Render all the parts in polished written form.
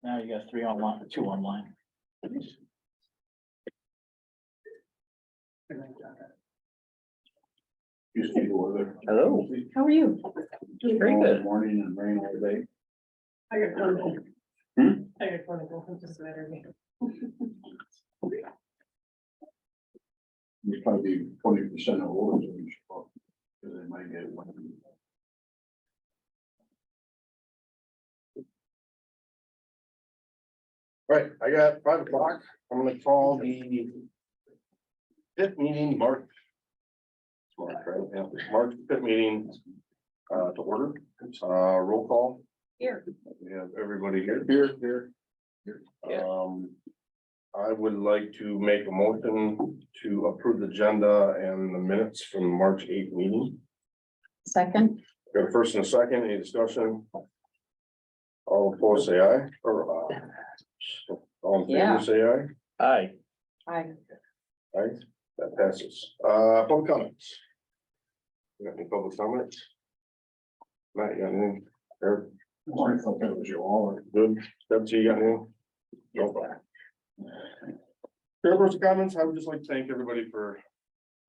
Now you got 3 online, 2 online. You see the weather. Hello. How are you? Very All good. Morning and rain all day. I got clinical. Hmm? I got clinical, it doesn't matter to me. It's probably 20% of orders in each book, because they might get one. Right, I got 5 o'clock. I'm gonna call the 5th meeting, March. It's March, right? Yeah, March 5th meeting, to order. Roll call. Here. We have everybody here. Here. I would like to make a motion to approve the agenda and the minutes from the March 8th meeting. Second, Got a first and a second, any discussion? All opposed, say aye, or, all in Yeah. favor, say aye. Aye. I, Aye, that passes. Public comments. You got any public comments? Matt, you got anything? Eric, I thought that was your all. good, Betsy, you got anything? No. Chairperson comments, I would just like to thank everybody for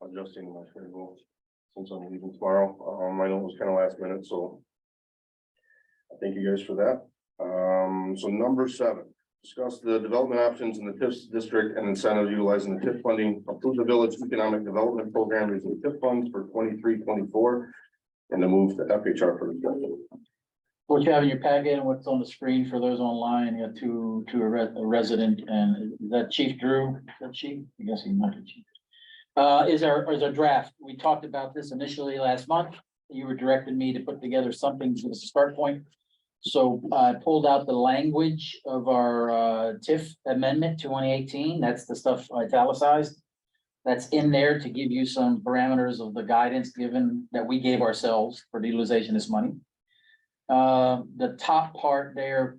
adjusting my schedule since I'm leaving tomorrow. I know it was kind of last minute, so thank you guys for that. So number 7, discuss the development options in the TIF district and incentive utilizing the TIF funding, approve the village economic development program using TIF funds for 23-24, and to move to FHR for discussion. What you have in your packet and what's on the screen for those online, you got a resident, and is that Chief Drew? Is that Chief? I guess he might be Chief. Is our draft. We talked about this initially last month. You were directing me to put together something as a start point. So I pulled out the language of our TIF amendment to 2018. That's the stuff italicized. That's in there to give you some parameters of the guidance given that we gave ourselves for the utilization of this money. The top part there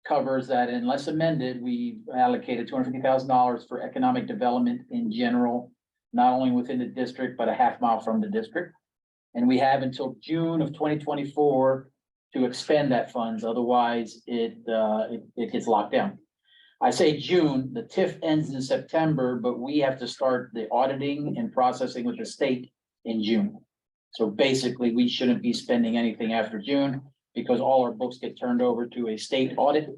covers that unless amended, we allocated $250,000 for economic development in general, not only within the district, but a half mile from the district. And we have until June of 2024 to expend that funds, otherwise it gets locked down. I say June, the TIF ends in September, but we have to start the auditing and processing with the state in June. So basically, we shouldn't be spending anything after June, because all our books get turned over to a state audit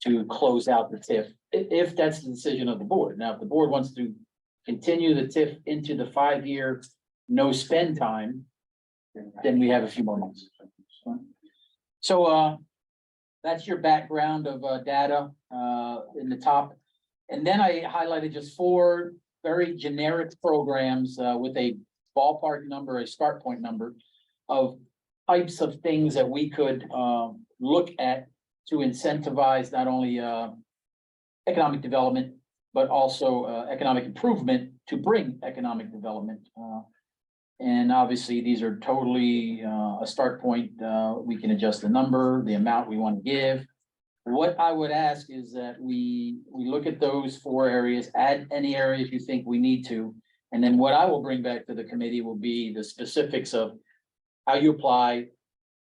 to close out the TIF, if that's the decision of the board. Now, if the board wants to continue the TIF into the 5-year no spend time, then we have a few more months. So that's your background of data in the top. And then I highlighted just 4 very generic programs with a ballpark number, a start point number of types of things that we could look at to incentivize not only economic development, but also economic improvement to bring economic development. And obviously, these are totally a start point. We can adjust the number, the amount we want to give. What I would ask is that we look at those 4 areas, add any areas you think we need to. And then what I will bring back to the committee will be the specifics of how you apply,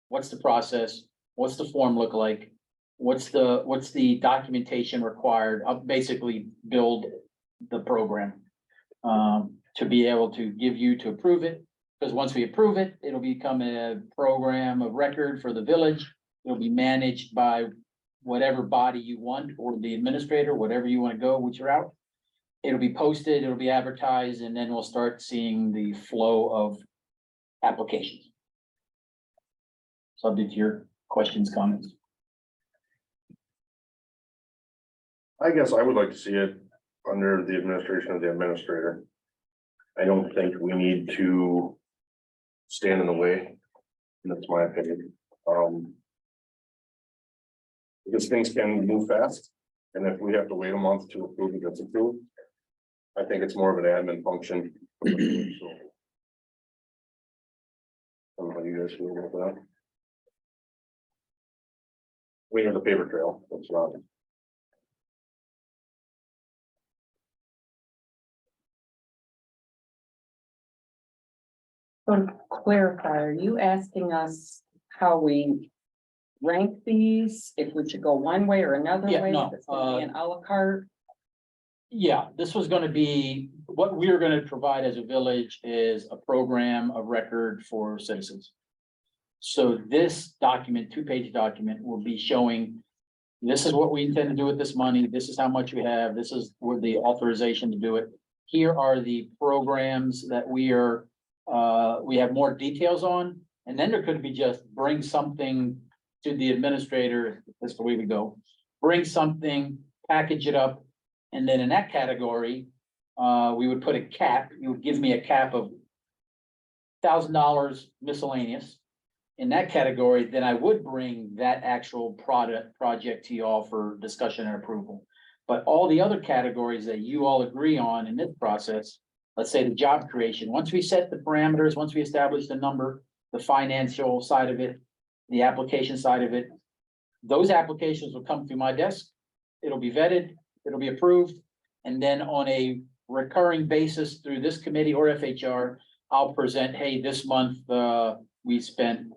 what's the process, what's the form look like, what's the documentation required. I'll basically build the program to be able to give you to approve it. Because once we approve it, it'll become a program of record for the village. It'll be managed by whatever body you want, or the administrator, whatever you want to go, which are out. It'll be posted, it'll be advertised, and then we'll start seeing the flow of applications. Subject to your questions, comments. I guess I would like to see it under the administration of the administrator. I don't think we need to stand in the way. That's my opinion. Because things can move fast, and if we have to wait a month to approve it, that's approved. I think it's more of an admin function. So, I don't know how you guys feel about that. We have the paper trail, that's not. to clarify, are you asking us how we rank these, if we should go one way or another Yeah, way? no, if it's gonna be an à la carte? Yeah, this was gonna be, what we are gonna provide as a village is a program of record for citizens. So this document, two-page document, will be showing, this is what we intend to do with this money, this is how much we have, this is where the authorization to do it. Here are the programs that we are, we have more details on, and then there could be just bring something to the administrator, that's the way we go. Bring something, package it up, and then in that category, we would put a cap, you would give me a cap of $1,000 miscellaneous. In that category, then I would bring that actual project to you all for discussion and approval. But all the other categories that you all agree on in this process, let's say the job creation, once we set the parameters, once we establish the number, the financial side of it, the application side of it, those applications will come through my desk. It'll be vetted, it'll be approved, and then on a recurring basis through this committee or FHR, I'll present, hey, this month, we spent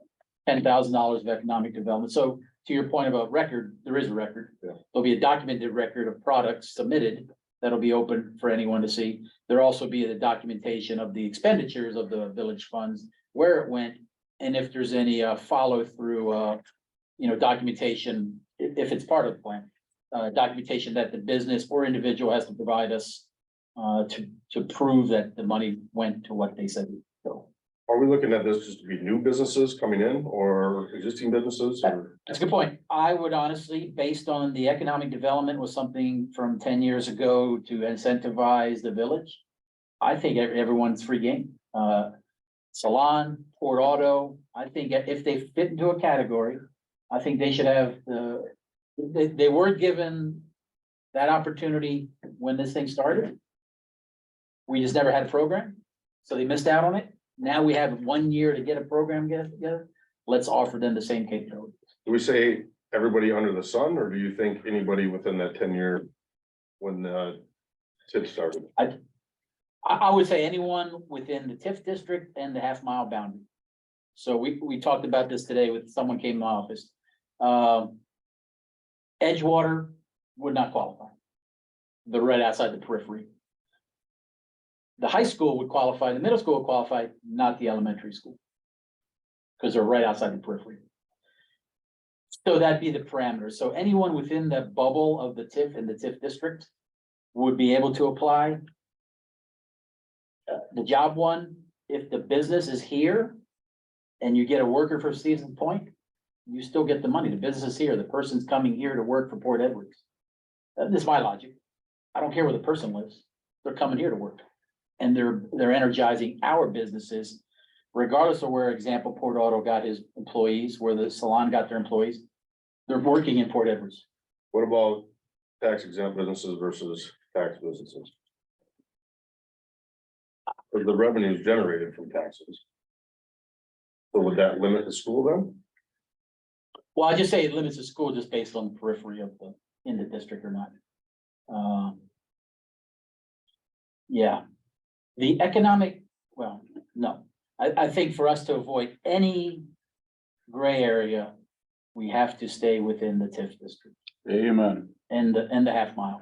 $10,000 of economic development. So to your point about record, there is a record. Yeah. There'll be a documented record of products submitted that'll be open for anyone to see. There'll also be the documentation of the expenditures of the village funds, where it went, and if there's any follow through, documentation, if it's part of the plan. Documentation that the business or individual has to provide us to prove that the money went to what they said. So Are we looking at this just to be new businesses coming in or existing businesses or? that's a good point. I would honestly, based on the economic development was something from 10 years ago to incentivize the village. I think everyone's free game. Salon, Port Auto, I think if they fit into a category, I think they should have they were given that opportunity when this thing started. We just never had a program, so they missed out on it. Now we have 1 year to get a program together. Let's offer them the same capabilities. Do we say everybody under the sun, or do you think anybody within that 10-year when the TIF started? I would say anyone within the TIF district and the half-mile boundary. So we talked about this today with someone came to my office. Edgewater would not qualify. They're right outside the periphery. The high school would qualify, the middle school would qualify, not the elementary school. Because they're right outside the periphery. So that'd be the parameters. So anyone within that bubble of the TIF and the TIF district would be able to apply. The job one, if the business is here and you get a worker for Stevens Point, you still get the money. The business is here. The person's coming here to work for Port Edwards. That's my logic. I don't care where the person lives. They're coming here to work. And they're energizing our businesses, regardless of where, example, Port Auto got his employees, where the salon got their employees. They're working in Port Edwards. What about tax exempt businesses versus tax businesses? Or the revenues generated from taxes. So would that limit the school then? Well, I just say it limits the school just based on the periphery of in the district or not. Yeah, the economic, well, no, I think for us to avoid any gray area, we have to stay within the TIF district Amen. and the half mile.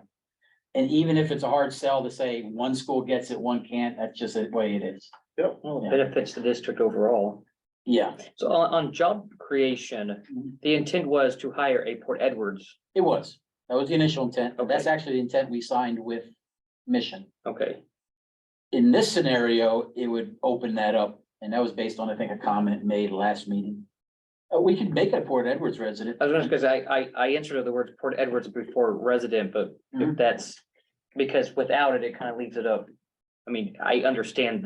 And even if it's a hard sell to say one school gets it, one can't, that's just the way it is. Well, it benefits the district overall. Yeah, So on job creation, the intent was to hire a Port Edwards. it was. That was the initial intent, but that's actually the intent we signed with Mission. Okay, In this scenario, it would open that up, and that was based on, I think, a comment made last meeting. We could make it a Port Edwards resident. I was just because I answered the words Port Edwards before resident, but if Mhm. that's, because without it, it kind of leaves it up. I mean, I understand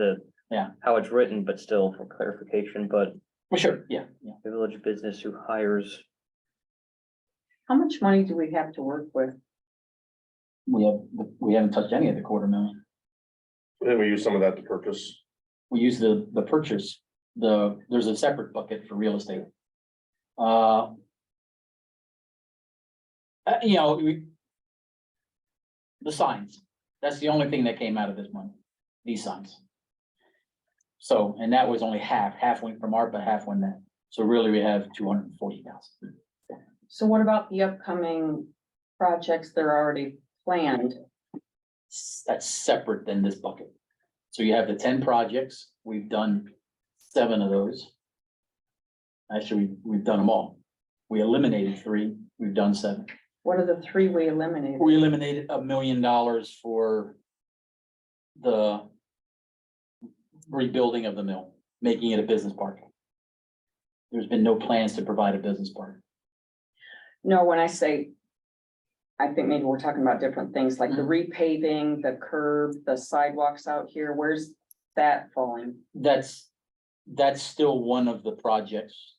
Yeah. how it's written, but still for clarification, but Well, sure, yeah. the village business who hires. How much money do we have to work with? We haven't touched any of the $250,000. Then we use some of that to purchase. We use the purchase, there's a separate bucket for real estate. The signs, that's the only thing that came out of this money, these signs. So, and that was only half went from ARPA, half went that. So really, we have 240,000. So what about the upcoming projects that are already planned? That's separate than this bucket. So you have the 10 projects, we've done 7 of those. Actually, we've done them all. We eliminated 3, we've done 7. What are the 3 we eliminated? We eliminated $1 million for the rebuilding of the mill, making it a business park. There's been no plans to provide a business park. No, when I say, I think maybe we're talking about different things, like the repaving, the curb, the sidewalks out here, where's that falling? That's still one of the projects.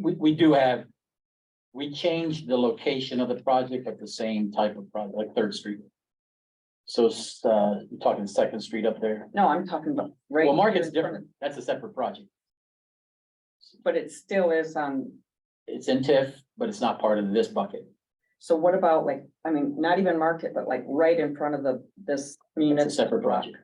We do have, we changed the location of the project at the same type of project, like Third Street. So, you're talking Second Street up there. No, I'm talking about. right Well, here Market's in front different. That's a separate project. of- But it still is on, It's in TIF, but it's not part of this bucket. so what about like, I mean, not even Market, but like right in front of this. It's a separate project.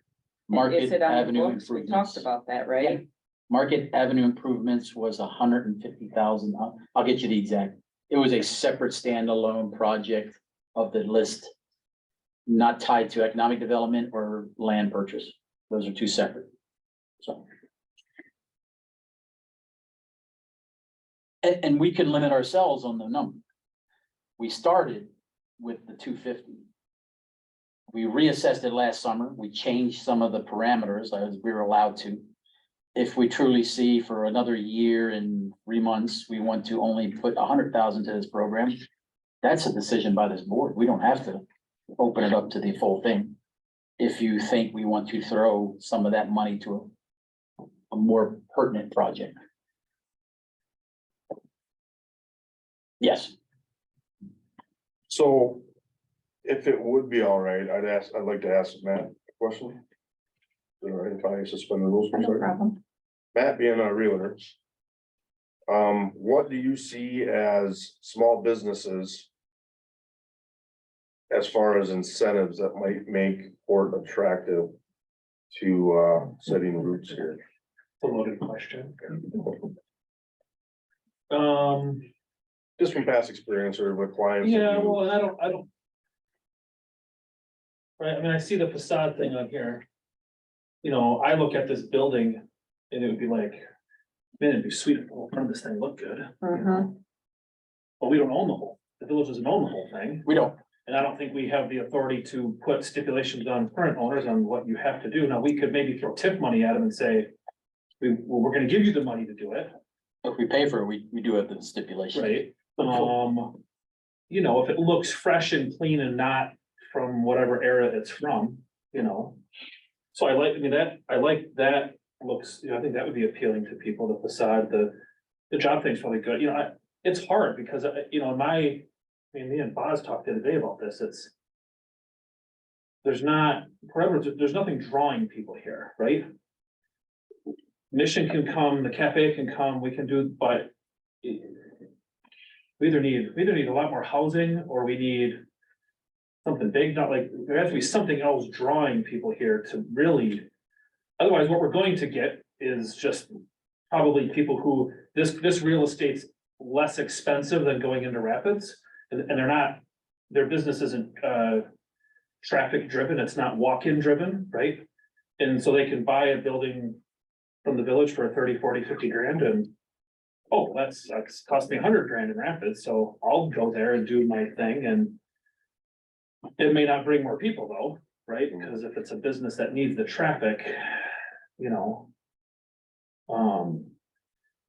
Market Is it on the Avenue books? We improvements. talked about that, right? Market Avenue improvements was 150,000. I'll get you the exact. It was a separate standalone project of the list. Not tied to economic development or land purchase. Those are 2 separate. So. And we can limit ourselves on the number. We started with the 250. We reassessed it last summer. We changed some of the parameters as we were allowed to. If we truly see for another year and 3 months, we want to only put 100,000 to this program. That's a decision by this board. We don't have to open it up to the full thing. If you think we want to throw some of that money to a more pertinent project. Yes, So if it would be all right, I'd like to ask Matt a question. Is it all right if I suspend the rules for a No second? problem. Matt being a realtor. What do you see as small businesses? As far as incentives that might make Port attractive to setting roots here? It's a loaded question. Just from past experience or with clients. that Yeah, you- well, and I don't. Right, I mean, I see the facade thing on here. You know, I look at this building and it would be like, man, it'd be sweet if the whole front of this thing looked good. you know? Mhm. But we don't own the village doesn't own the whole thing. we don't. And I don't think we have the authority to put stipulations on current owners on what you have to do. Now, we could maybe throw tip money at them and say, we're gonna give you the money to do it, If we pay for it, we do have the stipulation. right? You know, if it looks fresh and clean and not from whatever era it's from, you know. So I like that looks, you know, I think that would be appealing to people, the facade, the job thing's probably good, you know, it's hard because, you know, me and Boz talked the other day about this, there's nothing drawing people here, right? Mission can come, the cafe can come, we can do, but we either need a lot more housing or we need something big, not like, there has to be something else drawing people here to really. Otherwise, what we're going to get is just probably people who, this real estate's less expensive than going into Rapids. And they're not, their business isn't traffic driven, it's not walk-in driven, right? And so they can buy a building from the village for 30, 40, 50 grand and. Oh, that's cost me 100 grand in Rapids, so I'll go there and do my thing and. It may not bring more people though, right? Because if it's a business that needs the traffic, you know.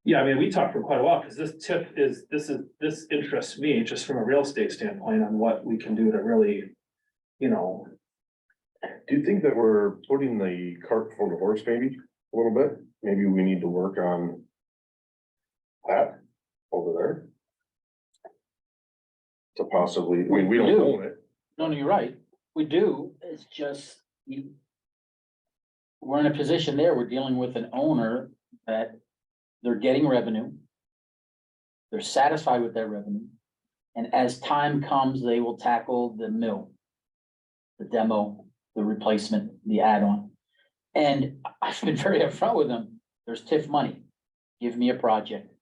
Yeah, I mean, we talked for quite a while, because this interests me just from a real estate standpoint on what we can do to really, you know. Do you think that we're putting the cart before the horse maybe a little bit? Maybe we need to work on that over there. To possibly, I mean, we don't own it. No, you're right. We do. It's just we're in a position there. We're dealing with an owner that they're getting revenue. They're satisfied with their revenue. And as time comes, they will tackle the mill, the demo, the replacement, the add-on. And I've been very upfront with them. There's TIF money. give me a project.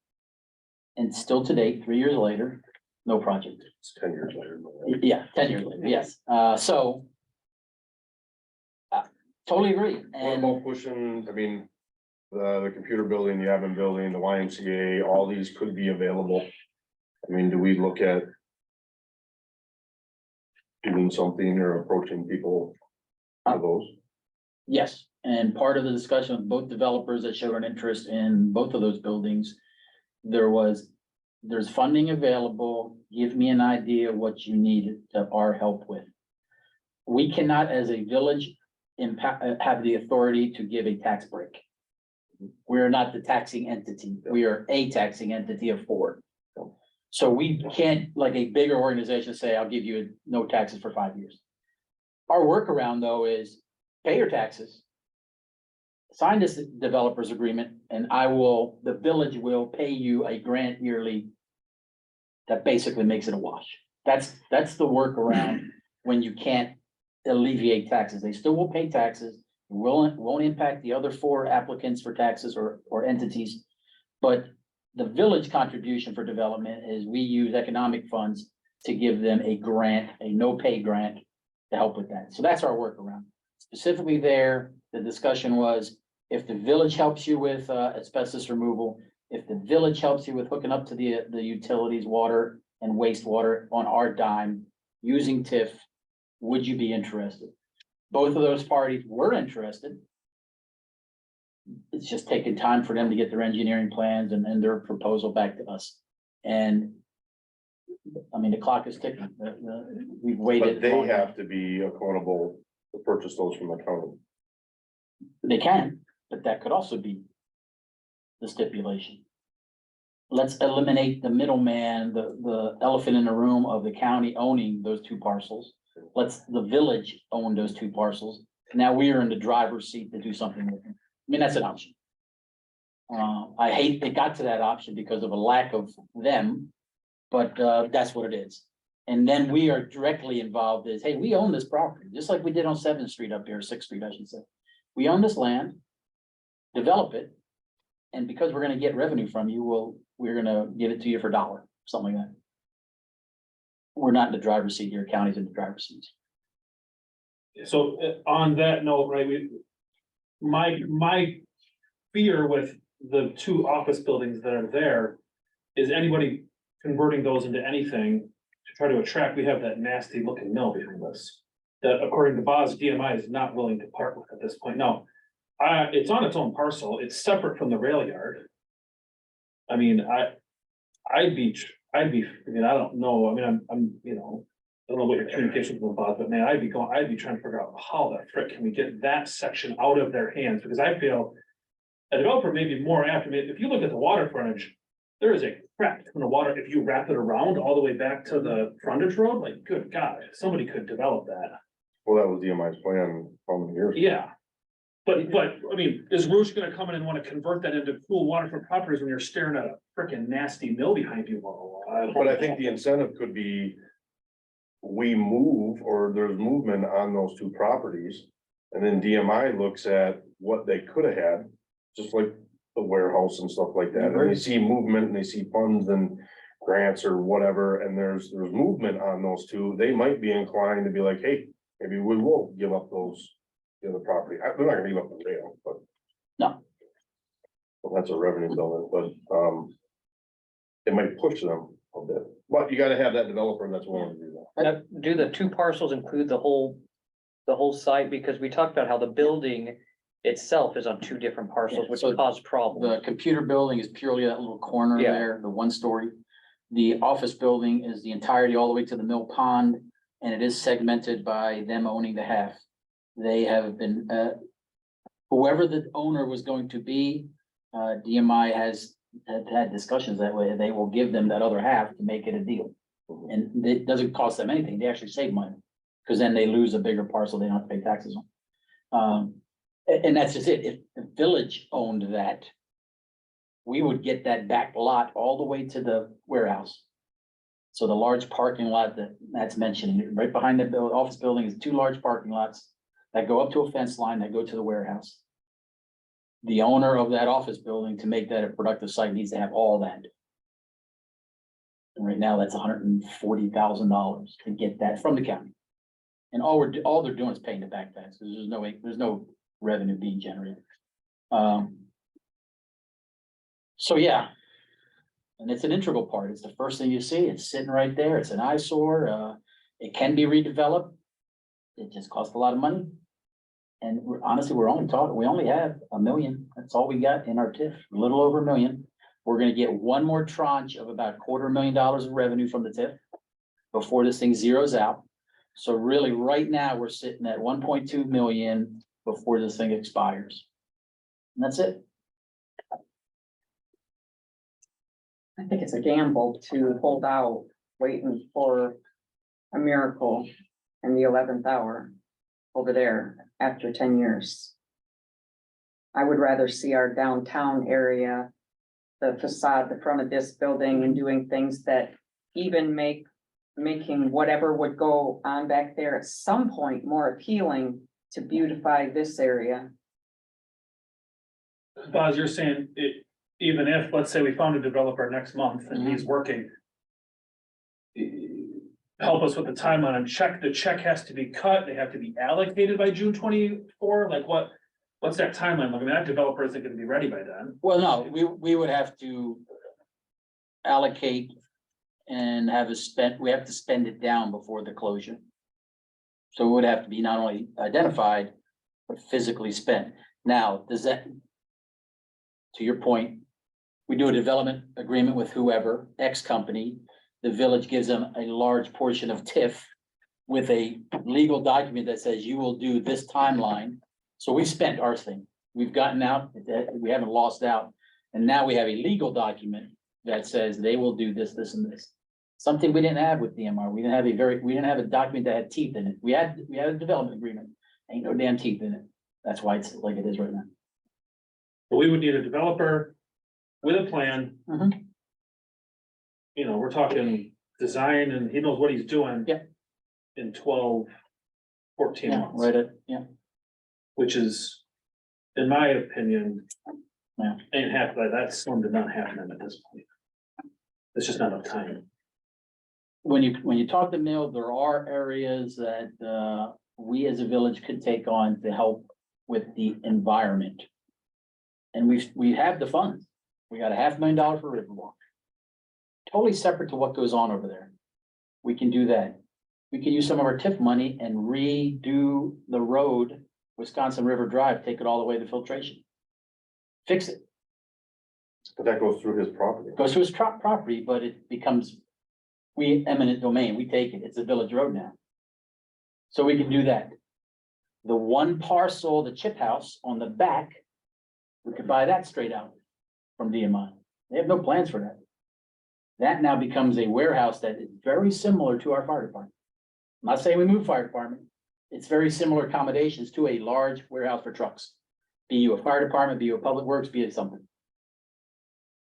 And still to date, 3 years later, no project. It's 10 years later. Yeah, 10 years later, yes. So. Totally agree. What And about pushing, I mean, the computer building, the admin building, the YMCA, all these could be available. I mean, do we look at doing something or approaching people for those? yes, and part of the discussion with both developers that showed an interest in both of those buildings. There's funding available. Give me an idea what you need our help with. We cannot, as a village, have the authority to give a tax break. We're not the taxing entity. We are a taxing entity of 4. So we can't, like a bigger organization, say, I'll give you no taxes for 5 years. Our workaround, though, is pay your taxes. Sign this developers agreement, and the village will pay you a grant yearly. That basically makes it a wash. That's the workaround when you can't alleviate taxes. They still will pay taxes. Won't impact the other 4 applicants for taxes or entities. But the village contribution for development is we use economic funds to give them a grant, a no-pay grant to help with that. So that's our workaround. Specifically there, the discussion was if the village helps you with asbestos removal, if the village helps you with hooking up to the utilities, water and wastewater on our dime using TIF, would you be interested? Both of those parties were interested. It's just taking time for them to get their engineering plans and their proposal back to us. And I mean, the clock is ticking. We've waited. But they have to be accountable to purchase those from the county. They can, but that could also be the stipulation. Let's eliminate the middleman, the elephant in the room of the county owning those 2 parcels. Let's the village own those 2 parcels. Now we are in the driver's seat to do something with them. I mean, that's an option. I hate it got to that option because of a lack of them, but that's what it is. And then we are directly involved is, hey, we own this property, just like we did on 7th Street up here, 6th Street, I should say. We own this land, develop it, and because we're gonna get revenue from you, we're gonna give it to you for $1, something like that. We're not in the driver's seat here, county's in the driver's seat. So on that note, right, my fear with the 2 office buildings that are there is anybody converting those into anything to try to attract, we have that nasty looking mill behind us. That according to Boz, DMI is not willing to part with at this point. No, it's on its own parcel. It's separate from the rail yard. I mean, I'd be, I mean, I don't know. I mean, I'm, you know, I don't know what your communication with Bob, but man, I'd be trying to figure out how the frick can we get that section out of their hands? Because I feel a developer may be more after me. If you look at the water frontage, there is a crap ton of water. If you wrap it around all the way back to the frontage road, like, good God, somebody could develop that. Well, that was DMI's plan how many years ago? Yeah. But, I mean, is Rouge gonna come in and wanna convert that into cool waterfront properties when you're staring at a frickin' nasty mill behind you? But I think the incentive could be. We move or there's movement on those 2 properties. And then DMI looks at what they could have had, just like the warehouse and stuff like that. And they see movement and they see funds and grants or whatever, and there's movement on those 2. They might be inclined to be like, hey, maybe we will give up the other property. They're not gonna give up the rail, but. No. Well, that's a revenue building, but, it might push them a bit, but you gotta have that developer that's willing to do that. Now, do the 2 parcels include the whole site? Because we talked about how the building itself is on 2 different parcels, Yeah, which so cause problems. The computer building is purely that little corner Yeah. there, the 1-story. The office building is the entirety all the way to the mill pond, and it is segmented by them owning the half. They have been, whoever the owner was going to be, DMI has had discussions that way. They will give them that other half to make it a deal. And it doesn't cost them anything. They actually save money. Cause then they lose a bigger parcel they don't have to pay taxes on. And that's just it. If the village owned that, we would get that back lot all the way to the warehouse. So the large parking lot that's mentioned, right behind the office building is 2 large parking lots that go up to a fence line that go to the warehouse. the owner of that office building, to make that a productive site, needs to have all that. And right now, that's $140,000 to get that from the county. And all they're doing is paying the back taxes. There's no revenue being generated. So, yeah. And it's an integral part. It's the first thing you see. It's sitting right there. It's an eyesore. It can be redeveloped. It just costs a lot of money. And honestly, we only have $1 million. That's all we got in our TIF, a little over $1 million. We're gonna get one more tranche of about $250,000 of revenue from the TIF before this thing zeroes out. So really, right now, we're sitting at 1.2 million before this thing expires. And that's it. I think it's a gamble to hold out, waiting for a miracle in the 11th hour over there after 10 years. I would rather see our downtown area, the facade, the front of this building, and doing things that even making whatever would go on back there at some point more appealing to beautify this area. Boz, you're saying it, even if, let's say we found a developer next month and he's working. Help us with the timeline and the check has to be cut, they have to be allocated by June 24, like what's that timeline? Like, I mean, that developer isn't gonna be ready by then. Well, no, we would have to allocate and we have to spend it down before the closure. So it would have to be not only identified, but physically spent. Now, does that, to your point, we do a development agreement with whoever, X company, the village gives them a large portion of TIF with a legal document that says you will do this timeline. So we spent our thing. We've gotten out, we haven't lost out. And now we have a legal document that says they will do this, this, and this. Something we didn't have with DMR. We didn't have a document that had teeth in it. We had a development agreement. Ain't no damn teeth in it. That's why it's like it is right now. But we would need a developer with a plan. Mhm. You know, we're talking design and he knows what he's doing. Yeah. In 12, 14 Yeah, months. right. Yeah. Which is, in my opinion. Yeah. Ain't happening, that's slim to not happening at this point. It's just not enough time. When you talk to Mill, there are areas that we as a village could take on to help with the environment. And we have the funds. We got $500,000 for Riverwalk. Totally separate to what goes on over there. We can do that. We can use some of our TIF money and redo the road, Wisconsin River Drive, take it all the way to filtration. Fix it. But that goes through his property. Goes to his property, but it becomes eminent domain. We take it. It's a village road now. So we can do that. The one parcel, the chip house on the back, we could buy that straight out from DMI. They have no plans for that. That now becomes a warehouse that is very similar to our fire department. I'm not saying we move fire department. It's very similar accommodations to a large warehouse for trucks. Be you a fire department, be you a public works, be it something.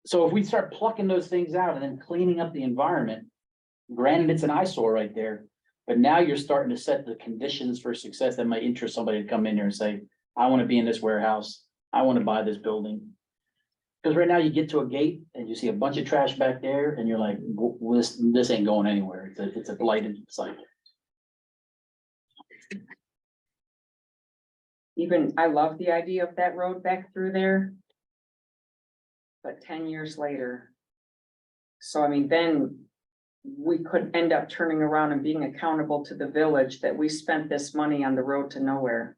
So if we start plucking those things out and then cleaning up the environment, granted, it's an eyesore right there, but now you're starting to set the conditions for success that might interest somebody to come in here and say, I want to be in this warehouse. I want to buy this building. Because right now you get to a gate and you see a bunch of trash back there and you're like, this ain't going anywhere. It's a blighted site. Even, I love the idea of that road back through there. But 10 years later. So I mean, then we could end up turning around and being accountable to the village that we spent this money on the road to nowhere.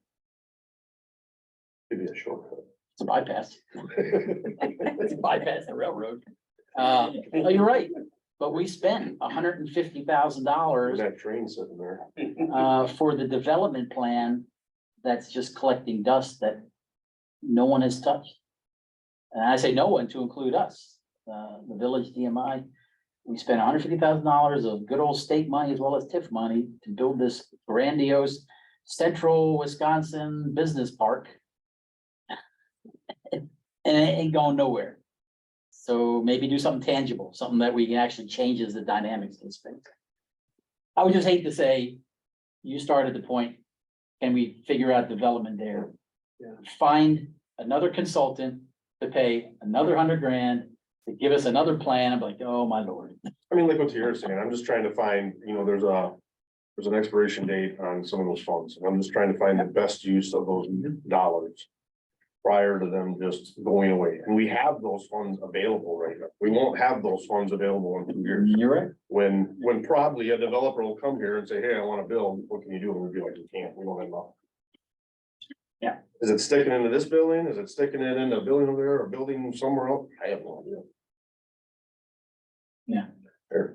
Give you a shortcut. It's a bypass. It's a bypass the railroad. No, you're right, but we spent $150,000 That train sitting there. for the development plan that's just collecting dust that no one has touched. And I say no one to include us, the village DMI. We spent $150,000 of good old state money as well as TIF money to build this grandiose central Wisconsin business park. And it ain't going nowhere. So maybe do something tangible, something that we can actually changes the dynamics of the space. I would just hate to say, you started the point, can we figure out development there? Yeah. Find another consultant to pay another $100,000 to give us another plan. I'm like, oh my lord. I mean, like what you're saying, I'm just trying to find, there's an expiration date on some of those funds. And I'm just trying to find the best use of those dollars prior to them just going away. And we have those funds available right now. We won't have those funds available in 2 years. You're right. When probably a developer will come here and say, hey, I want to build, what can you do? And we'll be like, you can't, we don't have enough. Yeah. Is it sticking into this building? Is it sticking it into a building over there or building somewhere else? I have no idea. Yeah. Fair.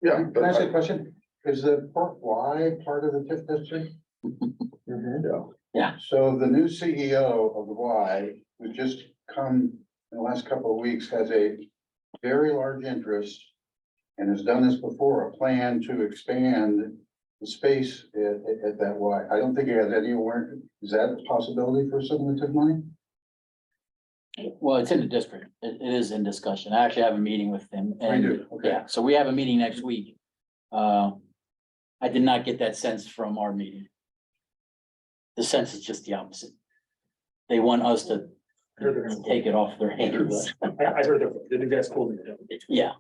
Yeah. Can I ask a question? Is the Port Y part of the TIF district? Yeah. So the new CEO of the Y, who just come in the last couple of weeks, has a very large interest and has done this before, a plan to expand the space at that Y. I don't think he has any awareness. Is that a possibility for some of the TIF money? Well, it's in the district. It is in discussion. I actually have a meeting with them. We And do, okay. yeah, so we have a meeting next week. I did not get that sense from our meeting. The sense is just the opposite. They want us to take it off their hands. I heard that, the new guy's holding it. Yeah.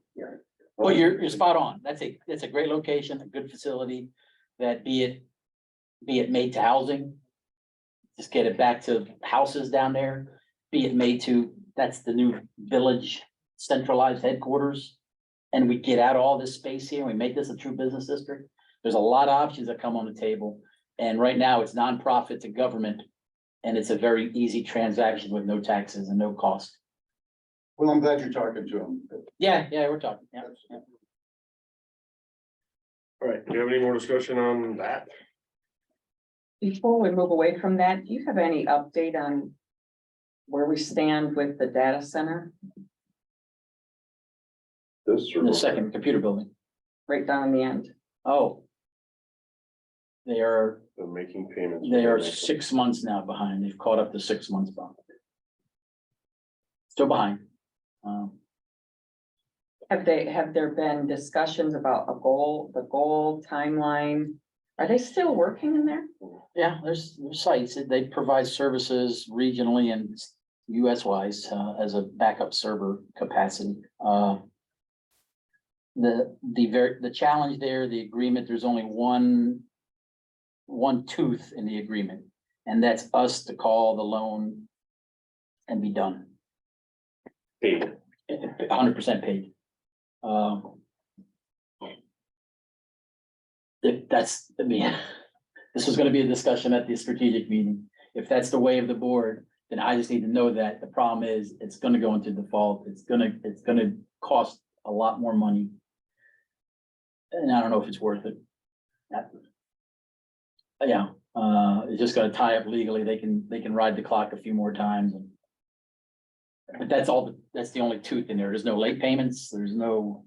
Well, you're spot on. That's a great location, a good facility that be it made to housing. Just get it back to houses down there, be it made to, that's the new village centralized headquarters. And we get out all this space here and we make this a true business district. There's a lot of options that come on the table. And right now it's nonprofit to government. And it's a very easy transaction with no taxes and no cost. Well, I'm glad you're talking to him. Yeah, we're talking, yeah. All right, do you have any more discussion on that? Before we move away from that, do you have any update on where we stand with the data center This In the second computer building. right down in the end? Oh. They are The making payments. 6 months now behind. They've caught up to 6 months behind. Still behind. Have there been discussions about the goal timeline? Are they still working in there? Yeah, there's sites. They provide services regionally and US wise, as a backup server capacity. The challenge there, the agreement, there's only one tooth in the agreement, and that's us to call the loan and be done. Paid. 100% paid. This was gonna be a discussion at the strategic meeting. If that's the way of the board, then I just need to know that the problem is, it's gonna go into default. It's gonna cost a lot more money. And I don't know if it's worth it. Yeah, it's just gonna tie up legally. They can ride the clock a few more times. But that's the only tooth in there. There's no late payments. There's no,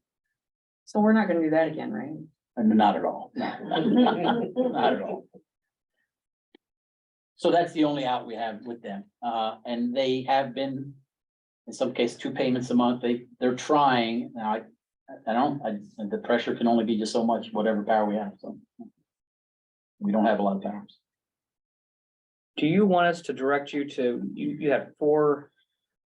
So we're not gonna do that again, right? not at all. Not at all. So that's the only out we have with them. And they have been, in some cases, 2 payments a month. They're trying. Now, the pressure can only be just so much, whatever power we have, so. We don't have a lot of powers. Do you want us to direct you to, you have 4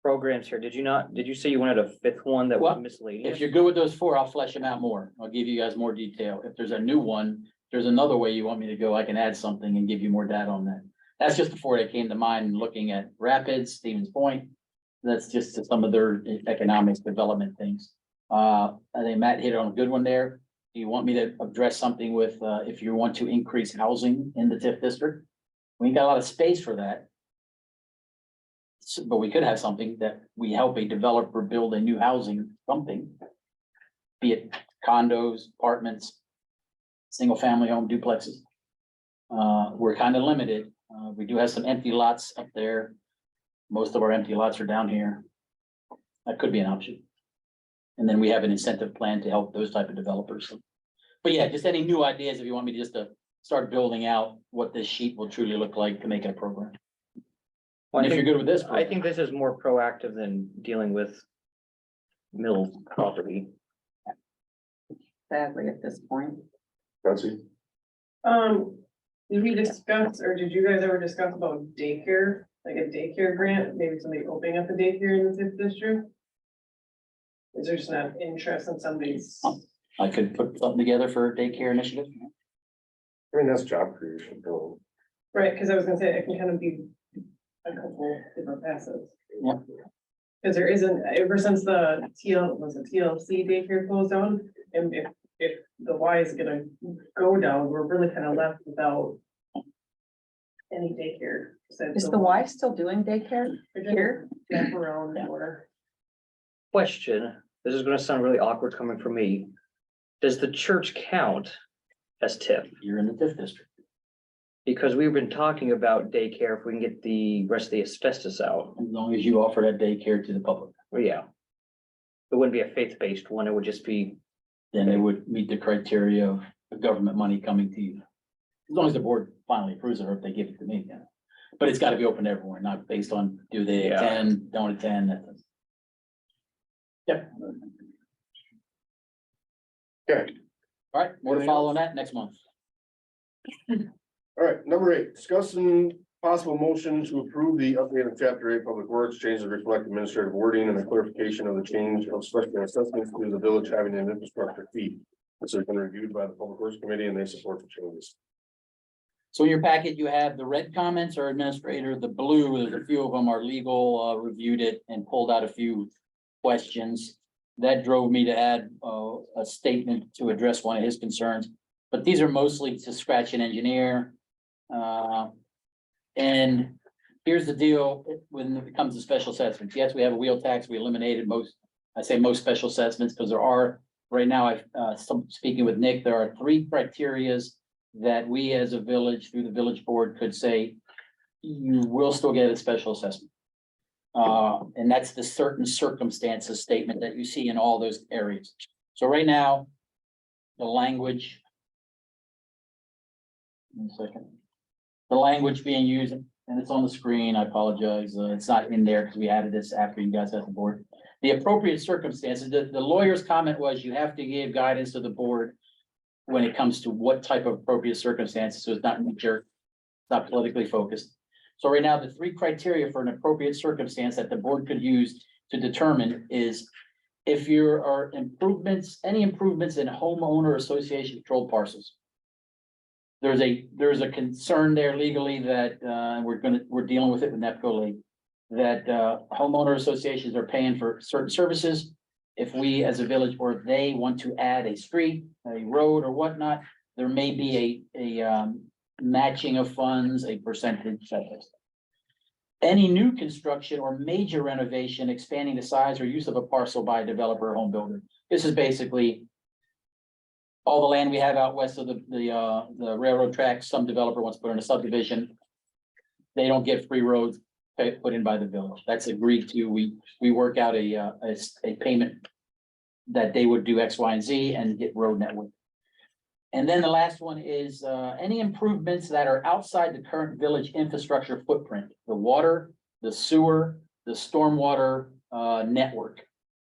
programs here. Did you say you wanted a 5th one that was Well, miscellaneous? If you're good with those 4, I'll flesh them out more. I'll give you guys more detail. If there's a new one, there's another way you want me to go, I can add something and give you more data on that. That's just the 4 that came to mind, looking at Rapids, Stevens Point. That's just some of their economic development things. I think Matt hit on a good one there. Do you want me to address something with, if you want to increase housing in the TIF district? We ain't got a lot of space for that. But we could have something that we help a developer build a new housing, something. Be it condos, apartments, single family home duplexes. We're kind of limited. We do have some empty lots up there. Most of our empty lots are down here. That could be an option. And then we have an incentive plan to help those type of developers. But yeah, just any new ideas if you want me just to start building out what this sheet will truly look like to make it a program. Well, And if you're good with this. I think this is more proactive than dealing with mill property. Sadly, at this point. Betsy? Did we discuss, or did you guys ever discuss about daycare like a daycare grant, maybe somebody opening up a daycare in the fifth district? Is there just not interest in somebody's? I could put something together for a daycare initiative. I mean, that's job creation, so. Right, because I was gonna say, it can kind of be a couple different facets. Yeah. Because there isn't, ever since the TLC daycare closed down, and if the Y is gonna go down, we're really kind of left without any daycare. Is the Y still doing daycare here? Wrap around or, Question, this is gonna sound really awkward coming from me. Does the church count as TIF? You're in the fifth district. Because we've been talking about daycare if we can get the rest of the asbestos out. As long as you offer that daycare to the public, Well, yeah. It wouldn't be a faith-based one, it would just be, then they would meet the criteria of the government money coming to you. As long as the board finally approves it, or if they give it to me, yeah. But it's gotta be open to everyone, not based on do they Yeah. attend, don't attend, that. Yep. Okay, All right, more to Anything follow on that next month. all right, number 8, discussing possible motion to approve the updated chapter 8 public works changes to reflect administrative wording and the clarification of the change of special assessments to the village having an infrastructure fee. This has been reviewed by the public works committee and they support the changes. So in your packet, you have the red comments or administrator, the blue, there's a few of them are legal, reviewed it and pulled out a few questions. That drove me to add, a statement to address one of his concerns, but these are mostly to scratch an engineer. And here's the deal, when it comes to special assessments, yes, we have a wheel tax, we eliminated most, I say most special assessments, because there are, right now, speaking with Nick, there are 3 criterias that we as a village, through the village board, could say, you will still get a special assessment. And that's the certain circumstances statement that you see in all those areas. So right now, the language. 1 second. The language being used, and it's on the screen, I apologize, it's not in there because we added this after you guys had the board. The appropriate circumstances, the lawyer's comment was you have to give guidance to the board when it comes to what type of appropriate circumstances, so it's not knee-jerk, not politically focused. So right now, the 3 criteria for an appropriate circumstance that the board could use to determine is if there are improvements, any improvements in homeowner association controlled parcels. There's a concern there legally that, we're dealing with it with NEPCO League. That, homeowner associations are paying for certain services. If we as a village or they want to add a street, a road or whatnot, there may be a matching of funds, a percentage. Any new construction or major renovation, expanding the size or use of a parcel by a developer or home builder. This is basically all the land we have out west of the railroad tracks. Some developer wants to put in a subdivision. They don't get free roads put in by the village. That's agreed to. We work out a payment that they would do X, Y, and Z and get road network. And then the last one is, any improvements that are outside the current village infrastructure footprint, the water, the sewer, the stormwater, network.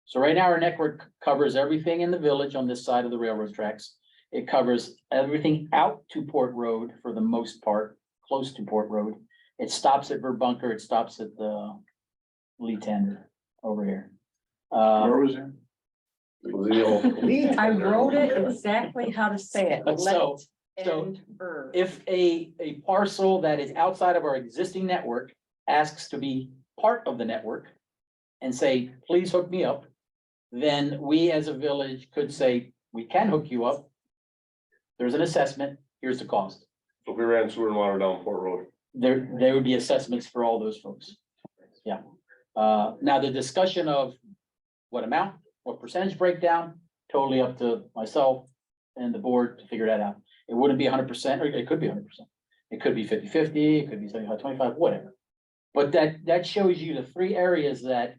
So right now our network covers everything in the village on this side of the railroad tracks. It covers everything out to Port Road for the most part, close to Port Road. It stops at Verbunker, it stops at the Lee Tender over here. Where was it? I wrote it exactly how to say it. So- Let so and verb. If a parcel that is outside of our existing network asks to be part of the network and say, please hook me up, then we as a village could say, we can hook you up. There's an assessment, here's the cost. So if we ran sewer and water down Port Road, There would be assessments for all those folks. Yeah. Now the discussion of what amount, what percentage breakdown, totally up to myself and the board to figure that out. It wouldn't be 100%, or it could be 100%. It could be 50-50, it could be 75-25, whatever. But that shows you the 3 areas that,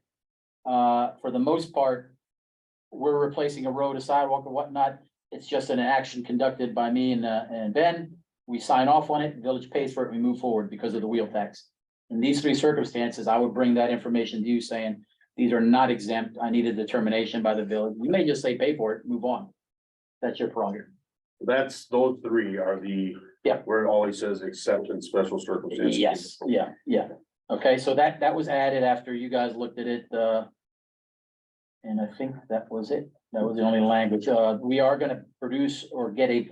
for the most part, we're replacing a road, a sidewalk or whatnot. It's just an action conducted by me and Ben. We sign off on it, the village pays for it, we move forward because of the wheel tax. In these 3 circumstances, I would bring that information to you saying, these are not exempt, I need a determination by the village. You may just say pay for it, move on. That's your prerogative. that's, those 3 are the. Yeah. Where it always says except in special circumstances. Yes, yeah. Okay, so that was added after you guys looked at it, and I think that was it. That was the only language. We are gonna produce or get a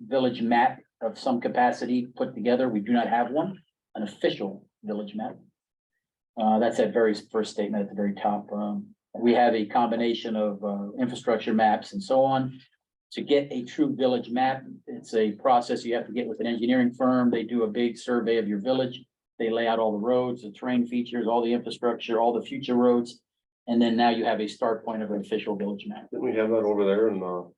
village map of some capacity put together. We do not have one, an official village map. That's that very first statement at the very top. We have a combination of, infrastructure maps and so on. To get a true village map, it's a process you have to get with an engineering firm. They do a big survey of your village. They lay out all the roads, the terrain features, all the infrastructure, all the future roads. And then now you have a start point of an official village map. Didn't we have that over there in the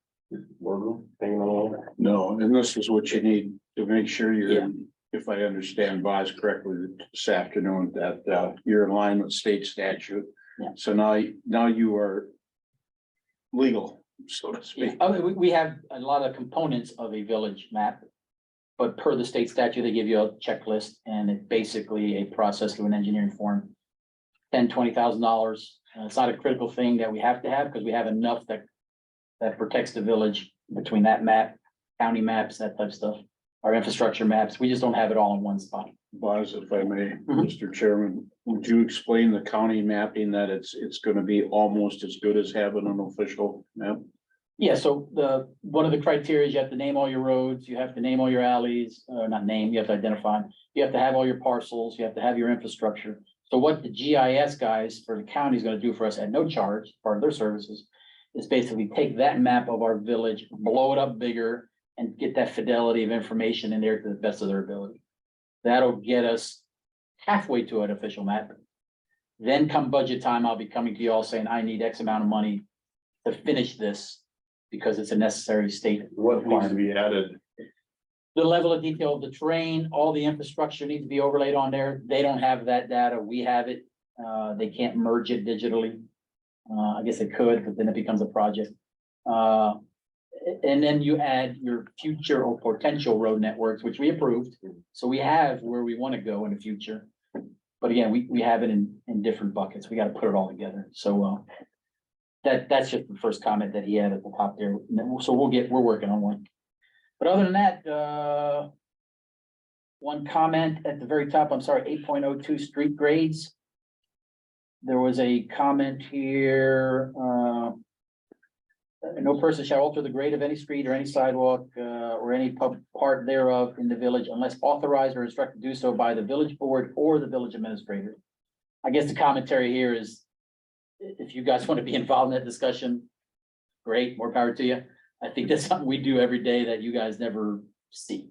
boardroom hanging on the wall? No, and this is what you need to make sure Yeah. you're, if I understand Boz correctly this afternoon, that you're in line with state statute. Yeah. So now you are legal, so to speak. We have a lot of components of a village map. But per the state statute, they give you a checklist and it's basically a process through an engineering firm. $10,000-$20,000. It's not a critical thing that we have to have because we have enough that protects the village between that map, county maps, that type of stuff. Our infrastructure maps, we just don't have it all in one spot. Boz, if I may, Mhm. Mr. Chairman, would you explain the county mapping that it's gonna be almost as good as having an official map? Yeah, so one of the criteria is you have to name all your roads, you have to name all your alleys, not name, you have to identify them. You have to have all your parcels, you have to have your infrastructure. So what the GIS guys for the county is gonna do for us at no charge, part of their services, is basically take that map of our village, blow it up bigger, and get that fidelity of information in there to the best of their ability. That'll get us halfway to an official map. Then come budget time, I'll be coming to you all saying, I need X amount of money to finish this, because it's a necessary state What needs to requirement. be added? The level of detail of the terrain, all the infrastructure needs to be overlaid on there. They don't have that data. We have it. They can't merge it digitally. I guess they could, but then it becomes a project. And then you add your future or potential road networks, which we approved. So we have where we want to go in the future. But again, we have it in different buckets. We got to put it all together. So, that's just the first comment that he had at the top there. So we're working on one. But other than that, one comment at the very top, I'm sorry, 8.02 street grades. There was a comment here, no person shall alter the grade of any street or any sidewalk, or any part thereof in the village unless authorized or instructed to do so by the village board or the village administrator. I guess the commentary here is, if you guys want to be involved in that discussion, great, more power to you. I think that's something we do every day that you guys never see.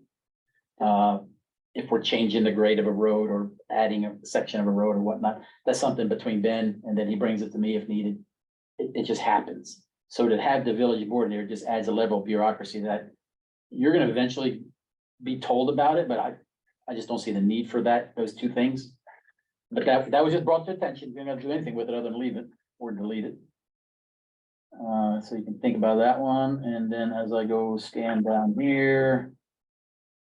If we're changing the grade of a road or adding a section of a road or whatnot, that's something between Ben and then he brings it to me if needed. It just happens. So to have the village board there just adds a level of bureaucracy that you're gonna eventually be told about it, but I just don't see the need for those two things. But that was just brought to attention. You're not gonna do anything with it other than leave it or delete it. So you can think about that one, and then as I go scan down here.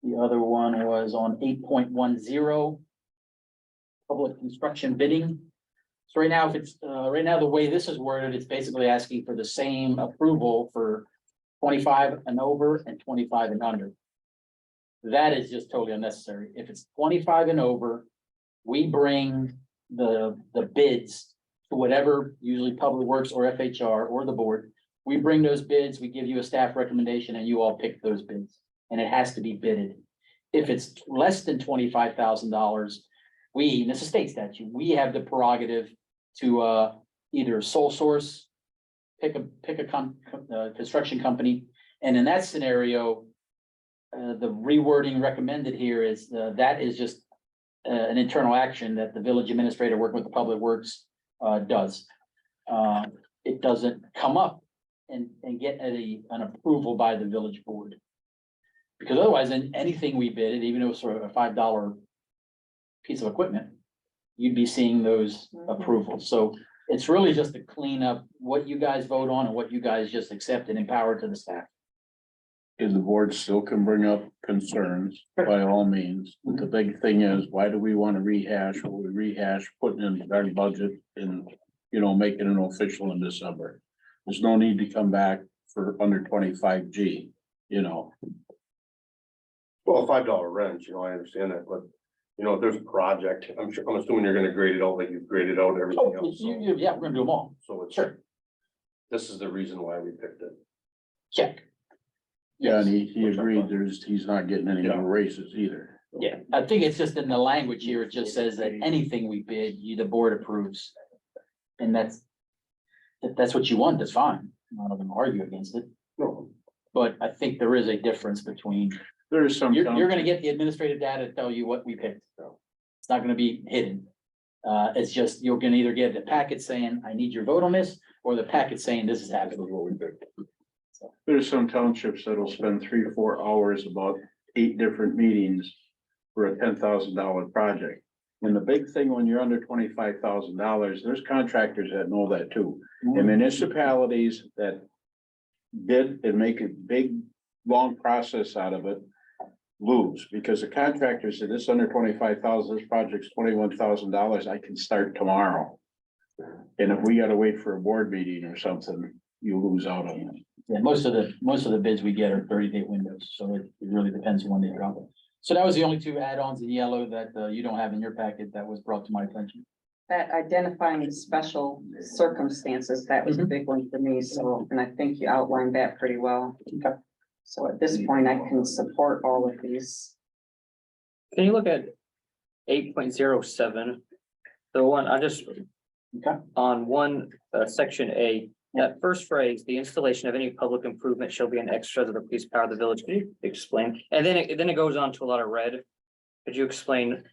The other one was on 8.10. Public construction bidding. So right now, if it's, right now, the way this is worded, it's basically asking for the same approval for 25 and over and 25 and under. That is just totally unnecessary. If it's 25 and over, we bring the bids to whatever, usually Public Works or FHR or the board. We bring those bids, we give you a staff recommendation and you all pick those bids. And it has to be bidded. If it's less than $25,000, we, and it's a state statute, we have the prerogative to either sole source, pick a construction company. And in that scenario, the rewording recommended here is that is just an internal action that the village administrator working with the Public Works does. It doesn't come up and get an approval by the village board. Because otherwise, in anything we bid, even though it's sort of a $5 piece of equipment, you'd be seeing those approvals. So it's really just to clean up what you guys vote on and what you guys just accept and empower to the staff. And the board still can bring up concerns by all means. But the big thing is, why do we want to rehash what we rehash, putting in our budget and, making it official in December? There's no need to come back for under 25G. Well, $5 wrench, I understand that, but you know, if there's a project, I'm assuming you're gonna grade it out like you've graded out everything Oh, else. So- yeah, we're gonna do them all. So it's, Sure. this is the reason why we picked it. Check. Yeah, and Yes. he agreed, he's not getting any Yeah. more raises either. Yeah, I think it's just in the language here, it just says that anything we bid, the board approves. And if that's what you want, that's fine. I'm not gonna argue against it, No, but I think there is a difference between, There is some. you're gonna get the administrative data to tell you what we picked. It's not gonna be hidden. It's just, you're gonna either get the packet saying, I need your vote on this, or the packet saying, this is absolutely what we picked. There's some townships that'll spend 3 or 4 hours, about 8 different meetings for a $10,000 project. And the big thing, when you're under $25,000, there's contractors that know that too. And municipalities that bid and make a big, long process out of it lose, because the contractor said, this under 25,000, this project's $21,000, I can start tomorrow. And if we gotta wait for a board meeting or something, you lose out on it. Yeah, most of the bids we get are 30-day windows, so it really depends on when they drop it. So that was the only 2 add-ons in yellow that you don't have in your packet that was brought to my attention. That identifying the special circumstances, that was a big one for me, so, and I think you outlined that pretty well. Okay. So at this point, I can support all of these. Can you look at 8.07? The one, I just. Okay. On one, section A, that first phrase, the installation of any public improvement shall be an extra to the police power of the village. Can you explain? And then it goes on to a lot of red. Could you explain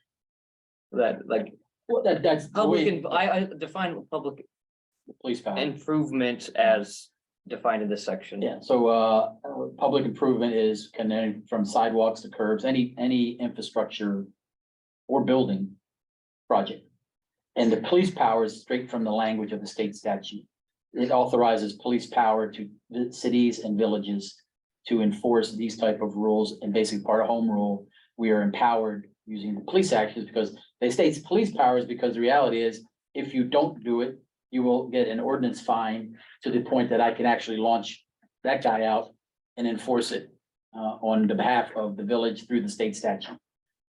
that, like, Well, that's the public, way I define public the police power. improvement as defined in this section? Yeah, so, public improvement is connecting from sidewalks to curbs, any infrastructure or building project. And the police power is straight from the language of the state statute. It authorizes police power to the cities and villages to enforce these type of rules, and basically part of home rule, we are empowered using the police actions, because they state police powers, because the reality is, if you don't do it, you will get an ordinance fine to the point that I can actually launch that guy out and enforce it on the behalf of the village through the state statute.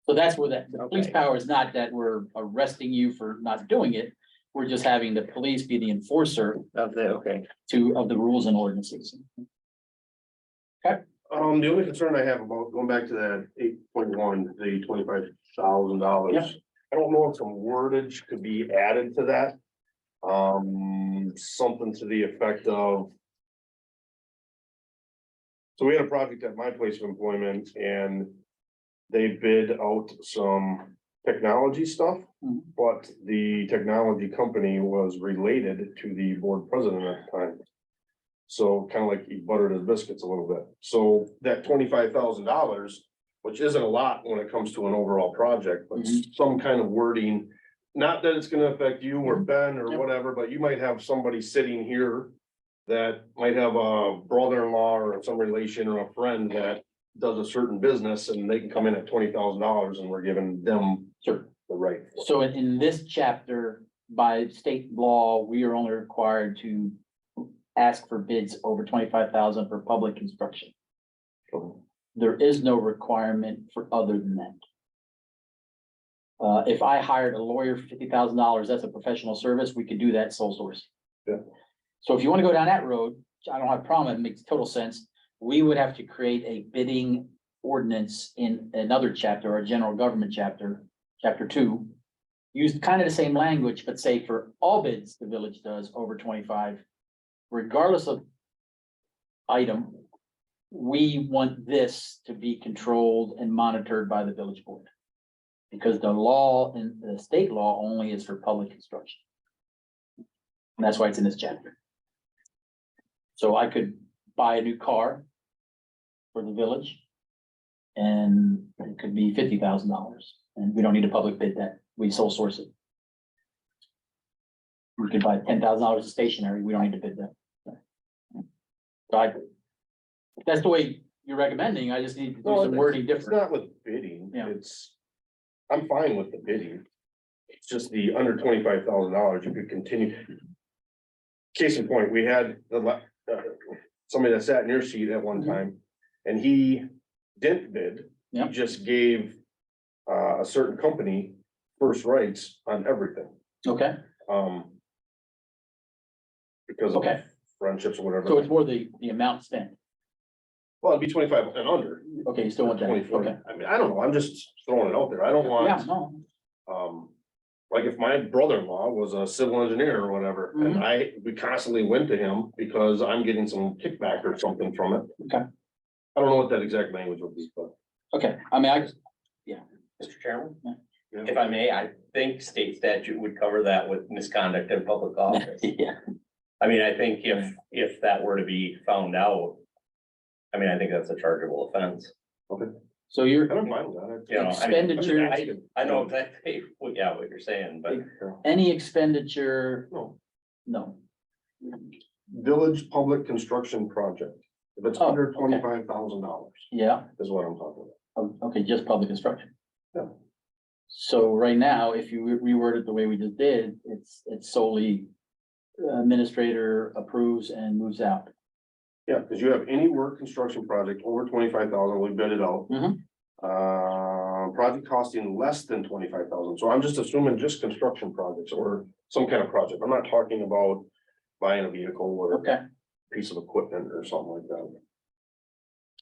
So that's where the police Okay. power is not that we're arresting you for not doing it. We're just having the police be the enforcer Of the, okay. of the rules and ordinances. the only concern I have about going back to that 8.1, the $25,000. Yeah. I don't know if some wordage could be added to that. Something to the effect of. So we had a project at my place of employment, and they bid out some technology stuff. Mhm. But the technology company was related to the board president at the time. So kind of like he buttered his biscuits a little bit. So that $25,000, which isn't a lot when it comes to an overall project, but Mhm. some kind of wording. Not that it's gonna affect you or Ben or Yep. whatever, but you might have somebody sitting here that might have a brother-in-law or some relation or a friend that does a certain business, and they can come in at $20,000 and we're giving them Sure. the right. So in this chapter, by state law, we are only required to ask for bids over 25,000 for public construction. There is no requirement for other than that. If I hired a lawyer for $50,000, that's a professional service, we could do that sole source. Yeah. So if you want to go down that road, which I don't have a problem, it makes total sense. We would have to create a bidding ordinance in another chapter, or general government chapter, chapter 2. Use kind of the same language, but say for all bids the village does over 25, regardless of item, we want this to be controlled and monitored by the village board. Because the law and the state law only is for public construction. And that's why it's in this chapter. So I could buy a new car for the village. And it could be $50,000, and we don't need a public bid that, we sole source it. We could buy $10,000 of stationery, we don't need to bid that. So if that's the way you're recommending, I just need to do No, some wording It's different. not with bidding, Yeah. I'm fine with the bidding. It's just the under $25,000, you could continue. Case in point, we had somebody that sat in your seat at one Mhm. time, and he didn't bid. He Yep. just gave a certain company first rights on everything. Okay, Um. Because of Okay. friendships or whatever. so it's more the amount spent. Well, it'd be 25 and under. Okay, you still want that, 24. okay. I mean, I don't know, I'm just throwing it out there, I don't Yeah, want, no, like if my brother-in-law was a civil engineer or whatever, and Mhm. we constantly went to him because I'm getting some kickback or something from it. Okay. I don't know what that exact language would be, but. okay, I mean, Mr. Chairman, Yeah. if I may, I think state statute would cover that with misconduct in public office. yeah, I mean, I think if that were to be found out, I mean, I think that's a chargeable offense. so you're, I don't mind that. You know, I mean, Expenditure- I know exactly what, yeah, what you're saying, but any expenditure, No, no, village public construction project, if it's Oh, under okay. $25,000 yeah, is what I'm talking about. okay, just public construction. Yeah. So right now, if you reword it the way we just did, it's solely administrator approves and moves out. Yeah, because you have any work construction project over 25,000, we bid it out. Mhm. Project costing less than 25,000, so I'm just assuming just construction projects or some kind of project, I'm not talking about buying a vehicle or a Okay, piece of equipment or something like that.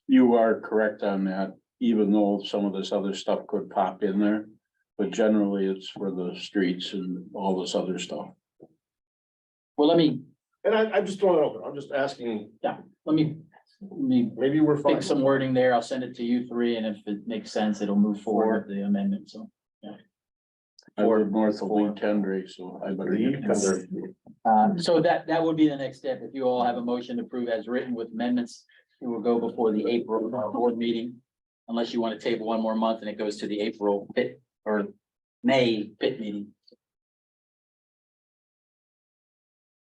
You are correct on that, even though some of this other stuff could pop in there. But generally, it's for the streets and all this other stuff. well, let me, And I'm just throwing it out there, I'm just asking, let me maybe we're fine. pick some wording there. I'll send it to you three, and if it makes sense, it'll move forward with the amendment, so. I live north of Lee Tendre, so I better. Lee Tendre. So that would be the next step. If you all have a motion to approve as written with amendments, it will go before the April board meeting. Unless you want to table one more month and it goes to the April pit or May pit meeting.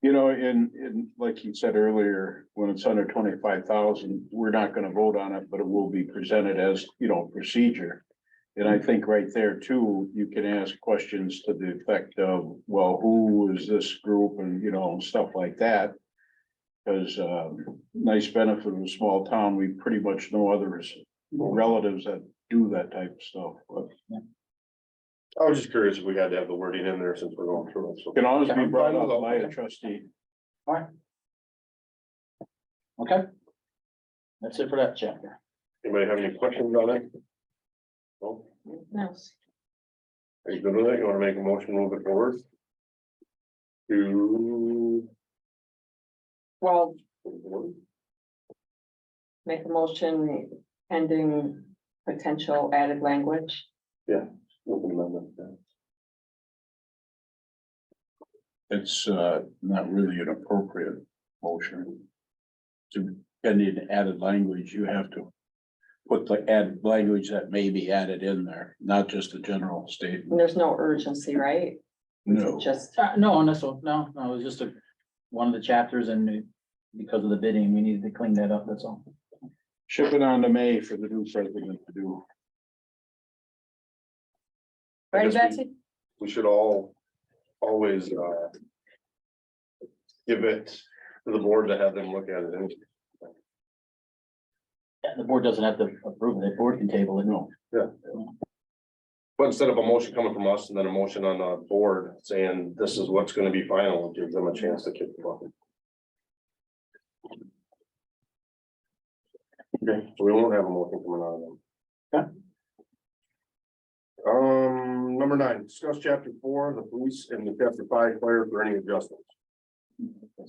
You know, in, like you said earlier, when it's under 25,000, we're not gonna vote on it, but it will be presented as, procedure. And I think right there too, you can ask questions to the effect of, well, who is this group and, stuff like that. Because, nice benefit of a small town, we pretty much know others, relatives that do that type of stuff, but I was just curious if we had to have the wording in there since we're going through it, so. can always be brought up by a trustee. Okay. That's it for that chapter. Anybody have any questions on it? No, No. are you good with it? You wanna make a motion, move it forward? To. Well, make a motion pending potential added language. Open amendment, yeah. It's not really an appropriate motion. To any added language, you have to put the added language that may be added in there, not just a general statement. There's no urgency, right? No, Just, No, no, it was just one of the chapters and because of the bidding, we needed to clean that up, that's all. ship it on to May for the new president to do. I right, guess we- Betsy? We should always, give it to the board to have them look at it. And Yeah, the board doesn't have to approve it, the board can table it, no. But instead of a motion coming from us and then a motion on the board saying this is what's gonna be final, give them a chance to kick the bucket. Okay, so we won't have a motion coming out of them. Number 9, discuss chapter 4, the police, and the chapter 5, fire for any adjustments.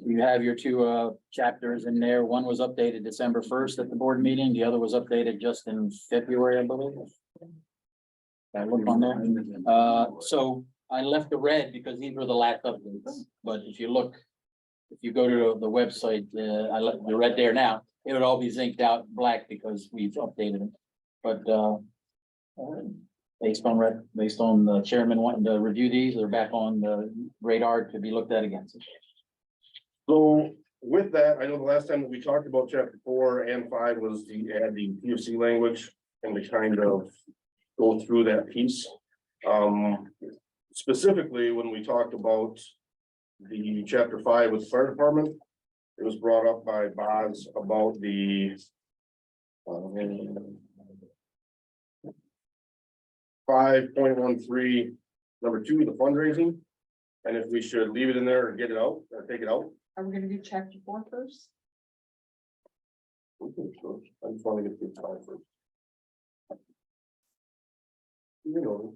You have your two chapters in there. One was updated December 1st at the board meeting, the other was updated just in February, I believe. I look on there. So I left the red because these were the last updates, but if you look. If you go to the website, I left the red there now, it would all be zinked out black because we've updated it. But based on the chairman wanting to review these, they're back on the radar to be looked at again. So with that, I know the last time that we talked about chapter 4 and 5 was the add the PFC language and to kind of go through that piece. Specifically, when we talked about the chapter 5 with the fire department, it was brought up by Boz about the 5.13, number 2, the fundraising. And if we should leave it in there or get it out, or take it out. Are we gonna do chapter 4 first? Okay, sure. I just want to get through 5 first. You know.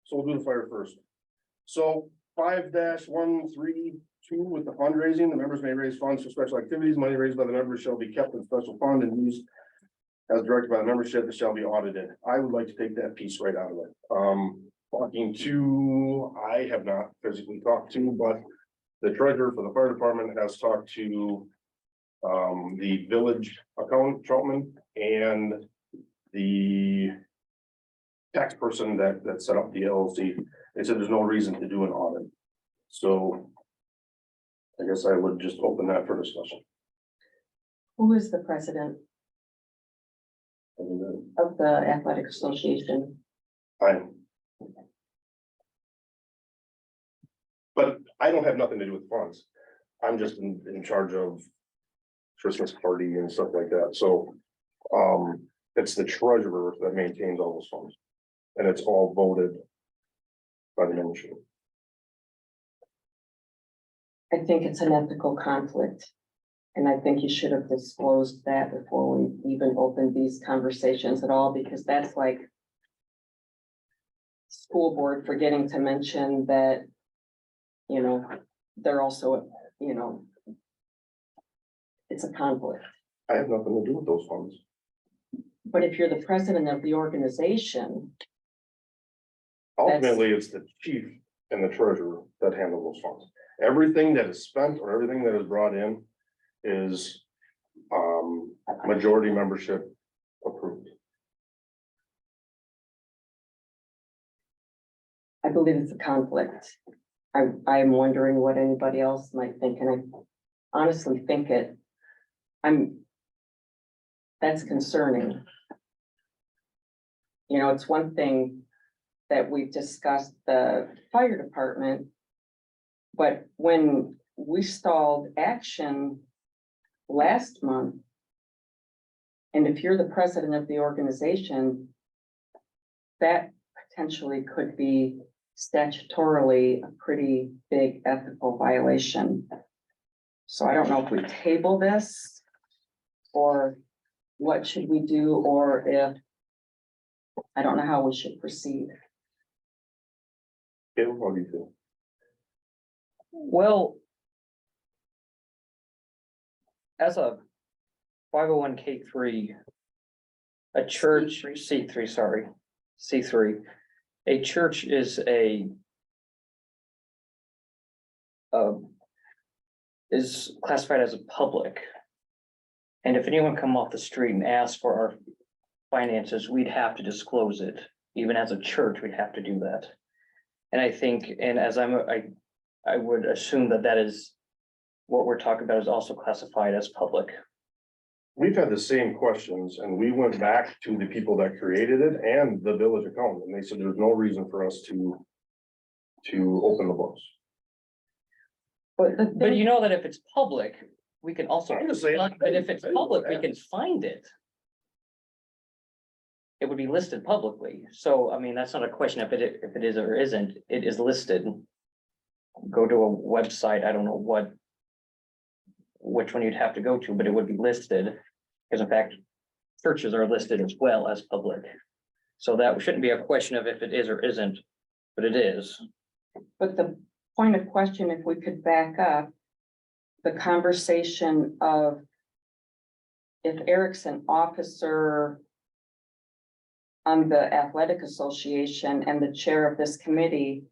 So we'll do the fire first. So 5-132 with the fundraising, the members may raise funds for special activities. Money raised by the members shall be kept in special fund and used as directed by the membership, that shall be audited. I would like to take that piece right out of it. Talking to, I have not physically talked to, but the treasurer for the fire department has talked to the village accountant, Troutman, and the tax person that set up the LLC. They said there's no reason to do an audit. So I guess I would just open that for discussion. Who is the president And then of the athletic association? But I don't have nothing to do with funds. I'm just in charge of Christmas party and stuff like that. So it's the treasurer that maintains all those funds. And it's all voted by the membership. I think it's an ethical conflict. And I think you should have disclosed that before we even opened these conversations at all, because that's like school board forgetting to mention that, you know, they're also, you know, it's a conflict. I have nothing to do with those funds. But if you're the president of the organization, Ultimately, it's the chief and the treasurer that handle those funds. Everything that is spent or everything that is brought in is majority membership approved. I believe it's a conflict. I'm wondering what anybody else might think, and I honestly think that's concerning. You know, it's one thing that we've discussed the fire department, but when we stalled action last month, and if you're the president of the organization, that potentially could be statutorily a pretty big ethical violation. So I don't know if we table this, or what should we do, or if, I don't know how we should proceed. Okay, what do you think? Well, as a 501(k)(3), a church, C3, sorry, C3, a church is is classified as a public. And if anyone come off the street and ask for our finances, we'd have to disclose it. Even as a church, we'd have to do that. And I think, and as I would assume that is what we're talking about is also classified as public. We've had the same questions and we went back to the people that created it and the village accountant, and they said there's no reason for us to open the books. But you know that if it's public, we can also, I'm just saying. but if it's public, we can find it. It would be listed publicly. So, I mean, that's not a question if it is or isn't, it is listed. Go to a website, I don't know which one you'd have to go to, but it would be listed. Because in fact, churches are listed as well as public. So that shouldn't be a question of if it is or isn't, but it is. But the point of question, if we could back up, the conversation of if Eric's an officer on the athletic association and the chair of this committee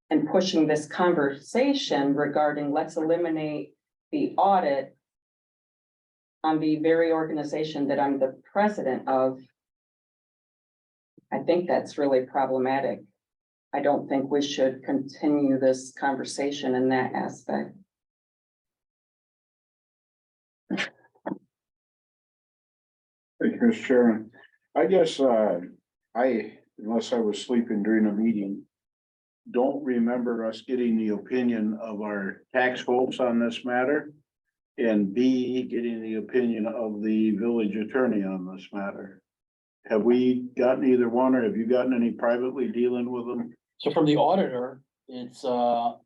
and pushing this conversation regarding let's eliminate the audit on the very organization that I'm the president of, I think that's really problematic. I don't think we should continue this conversation in that aspect. Thank you, Mr. Chairman. I guess, unless I was sleeping during the meeting, don't remember us getting the opinion of our tax folks on this matter. And B, getting the opinion of the village attorney on this matter. Have we gotten either one, or have you gotten any privately dealing with them? So from the auditor, it's,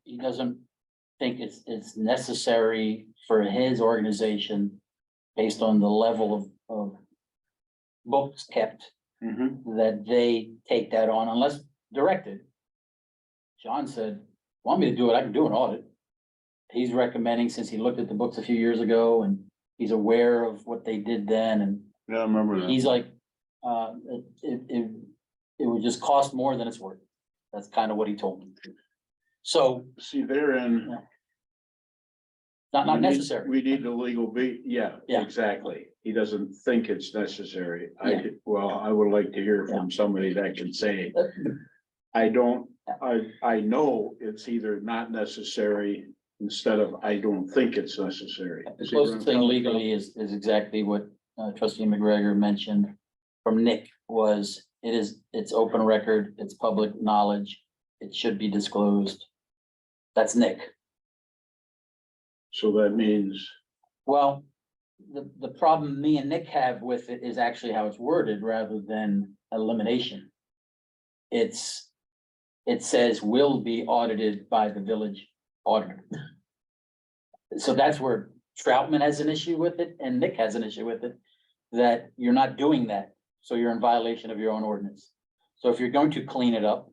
he doesn't think it's necessary for his organization based on the level of books kept, that they take that on unless directed. John said, want me to do it, I can do an audit. He's recommending, since he looked at the books a few years ago and he's aware of what they did then, and Yeah, I remember that. he's like, it would just cost more than it's worth. That's kind of what he told me. So, See, therein. not we need- necessary. We need the legal be, yeah, Yeah. exactly. He doesn't think it's necessary. Yeah. I would like to hear from somebody that can say, I don't, I know it's either not necessary instead of I don't think it's necessary. The See where I'm closest thing coming legally is exactly what trustee McGregor mentioned from Nick was, it's open record, it's public knowledge, it should be disclosed. That's Nick. from? So that means, Well, the problem me and Nick have with it is actually how it's worded rather than elimination. It says will be audited by the village auditor. So that's where Troutman has an issue with it and Nick has an issue with it, that you're not doing that. So you're in violation of your own ordinance. So if you're going to clean it up,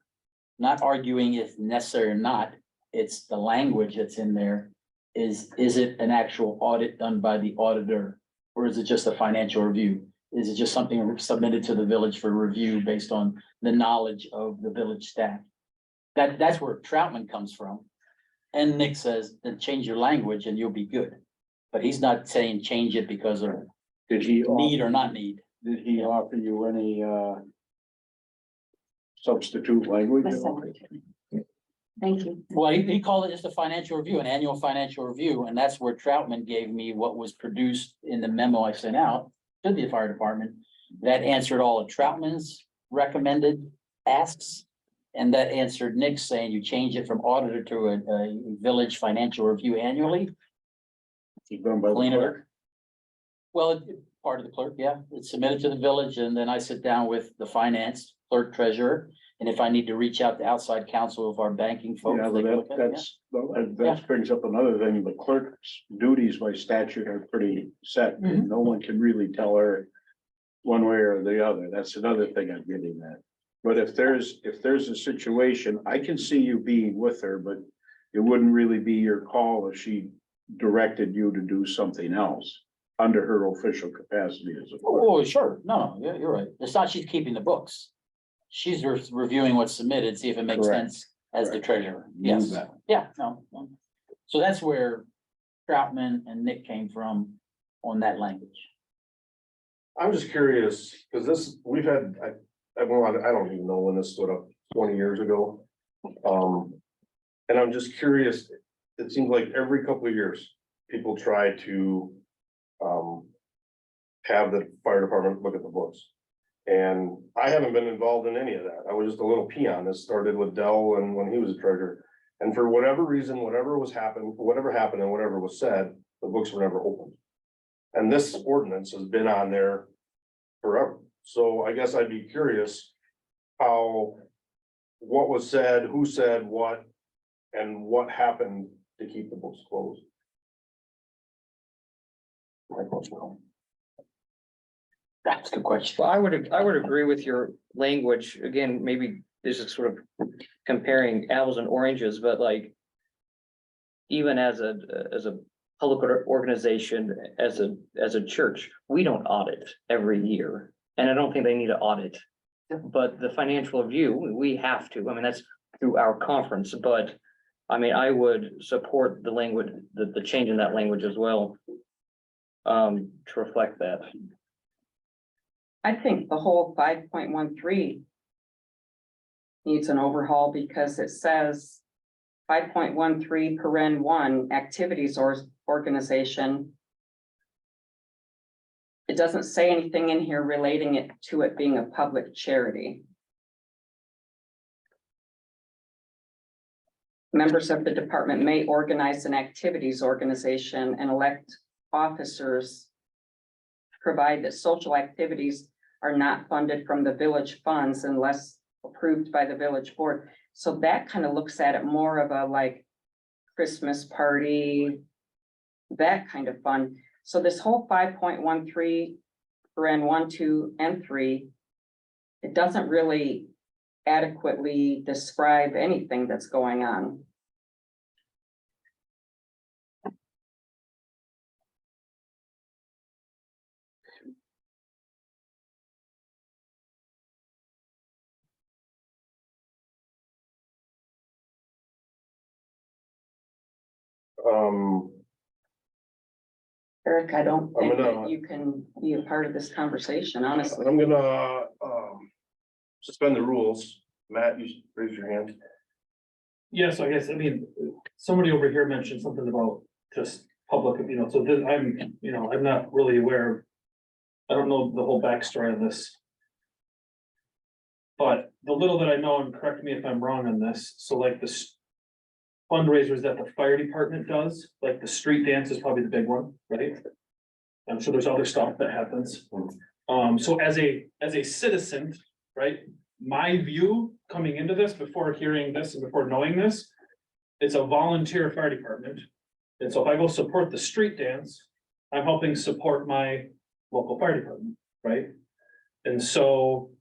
not arguing if necessary or not, it's the language that's in there. Is it an actual audit done by the auditor? Or is it just a financial review? Is it just something submitted to the village for review based on the knowledge of the village staff? That's where Troutman comes from. And Nick says, then change your language and you'll be good. But he's not saying change it because of did he, need or not need. did he offer you any, substitute language? Thank you. Well, he called it just a financial review, an annual financial review, and that's where Troutman gave me what was produced in the memo I sent out to the fire department. That answered all of Troutman's recommended asks. And that answered Nick saying you change it from auditor to a village financial review annually. It's done by the Clean it up. clerk? Well, part of the clerk, yeah, it's submitted to the village and then I sit down with the finance clerk treasurer. And if I need to reach out to outside counsel of our banking folks. Yeah, they but can look at it, that brings up another thing. The clerk's duties by statute are pretty set. Mhm. No one can really tell her one way or the other. That's another thing I'm getting at. But if there's a situation, I can see you being with her, but it wouldn't really be your call if she directed you to do something else under her official capacity as a clerk. Oh, sure, no, you're right, it's not she's keeping the books. She's reviewing what's submitted, see if it makes Correct. sense as the treasurer, You yes, bet. yeah, no. So that's where Troutman and Nick came from on that language. I'm just curious, because this, we've had, I don't even know when this stood up 20 years ago. And I'm just curious, it seems like every couple of years, people try to have the fire department look at the books. And I haven't been involved in any of that. I was just a little peon. This started with Dell and when he was a treasurer. And for whatever reason, whatever happened and whatever was said, the books were never opened. And this ordinance has been on there forever. So I guess I'd be curious what was said, who said what, and what happened to keep the books closed. My question. That's a good question. Well, I would agree with your language. Again, maybe this is sort of comparing apples and oranges, but like. Even as a public organization, as a church, we don't audit every year. And I don't think they need to audit. But the financial review, we have to. I mean, that's through our conference, but. I mean, I would support the language, the change in that language as well. To reflect that. I think the whole 5.13 needs an overhaul because it says 5.13 paren 1 activities or organization. It doesn't say anything in here relating it to it being a public charity. Members of the department may organize an activities organization and elect officers provide that social activities are not funded from the village funds unless approved by the village board. So that kind of looks at it more of a like Christmas party, that kind of fun. So this whole 5.13, and 1, 2, and 3, it doesn't really adequately describe anything that's going on. Um, Eric, I don't I'm think that gonna- you can be a part of this conversation, honestly. I'm gonna, suspend the rules. Matt, you raise your hand. Yes, I guess, I mean, somebody over here mentioned something about just public, you know, so this, I'm, you know, I'm not really aware. I don't know the whole backstory on this. But the little that I know, and correct me if I'm wrong on this, so like this fundraisers that the fire department does, like the street dance is probably the big one, right? I'm sure there's other stuff that happens. So as a citizen, right, my view coming into this, before hearing this and before knowing this, it's a volunteer fire department. And so if I go support the street dance, I'm helping support my local fire department, right? And so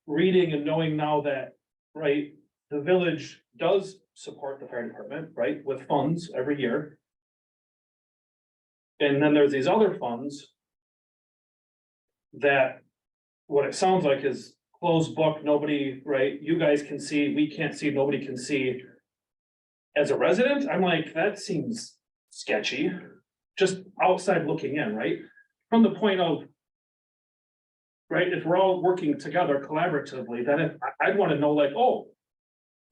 reading and knowing now that, right, the village does support the fire department, right, with funds every year. And then there's these other funds that what it sounds like is closed book, nobody, right, you guys can see, we can't see, nobody can see. As a resident, I'm like, that seems sketchy, just outside looking in, right? From the point of, right, if we're all working together collaboratively, then I'd want to know like, oh,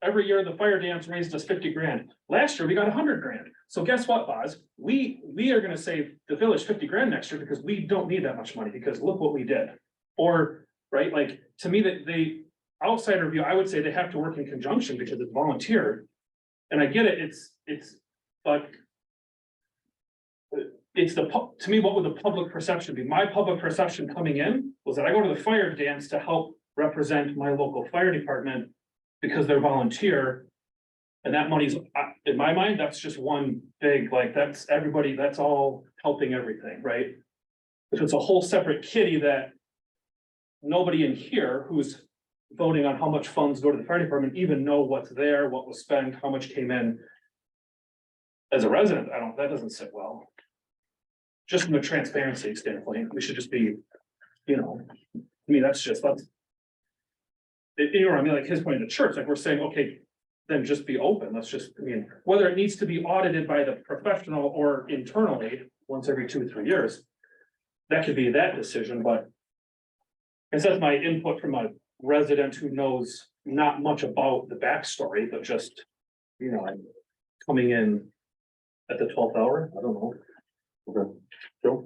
every year the fire dance raised us 50 grand. Last year we got 100 grand. So guess what, Boz? We are gonna save the village 50 grand next year because we don't need that much money because look what we did. Or, right, like, to me that the outsider view, I would say they have to work in conjunction because it's volunteer. And I get it, but it's to me, what would the public perception be? My public perception coming in was that I go to the fire dance to help represent my local fire department because they're volunteer. And that money's, in my mind, that's just one big, like, that's everybody, that's all helping everything, right? If it's a whole separate kitty that nobody in here who's voting on how much funds go to the fire department even know what's there, what was spent, how much came in. As a resident, that doesn't sit well. Just from a transparency standpoint, we should just be, you know, I mean, that's. You know what I mean, like his point in the church, like we're saying, okay, then just be open, let's just, I mean, whether it needs to be audited by the professional or internally, once every 2 or 3 years. That could be that decision, but. I guess that's my input from a resident who knows not much about the backstory, but just, you know, coming in at the 12th hour, I don't know. Okay. Joe?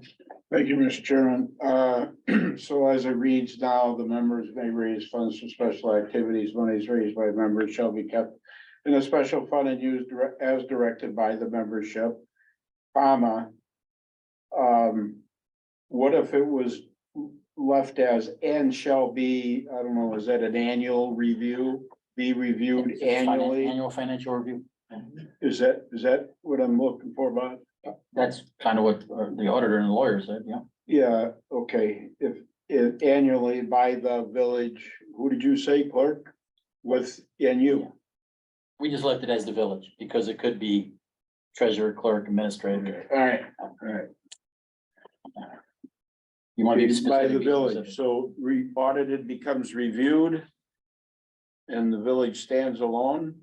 Thank you, Mr. Chairman. So as it reads now, the members may raise funds for special activities. Monies raised by members shall be kept in a special fund and used as directed by the membership, comma. What if it was left as and shall be, I don't know, is that an annual review? Be reviewed annually? Annual financial review. Is that what I'm looking for, Bob? That's kind of what the auditor and the lawyer said, yeah. Yeah, okay, if annually by the village, who did you say, clerk? With, and you? We just left it as the village because it could be treasurer, clerk, administrator. All right. You want to be It's by specific. the be village, specific. so audited becomes reviewed. And the village stands alone.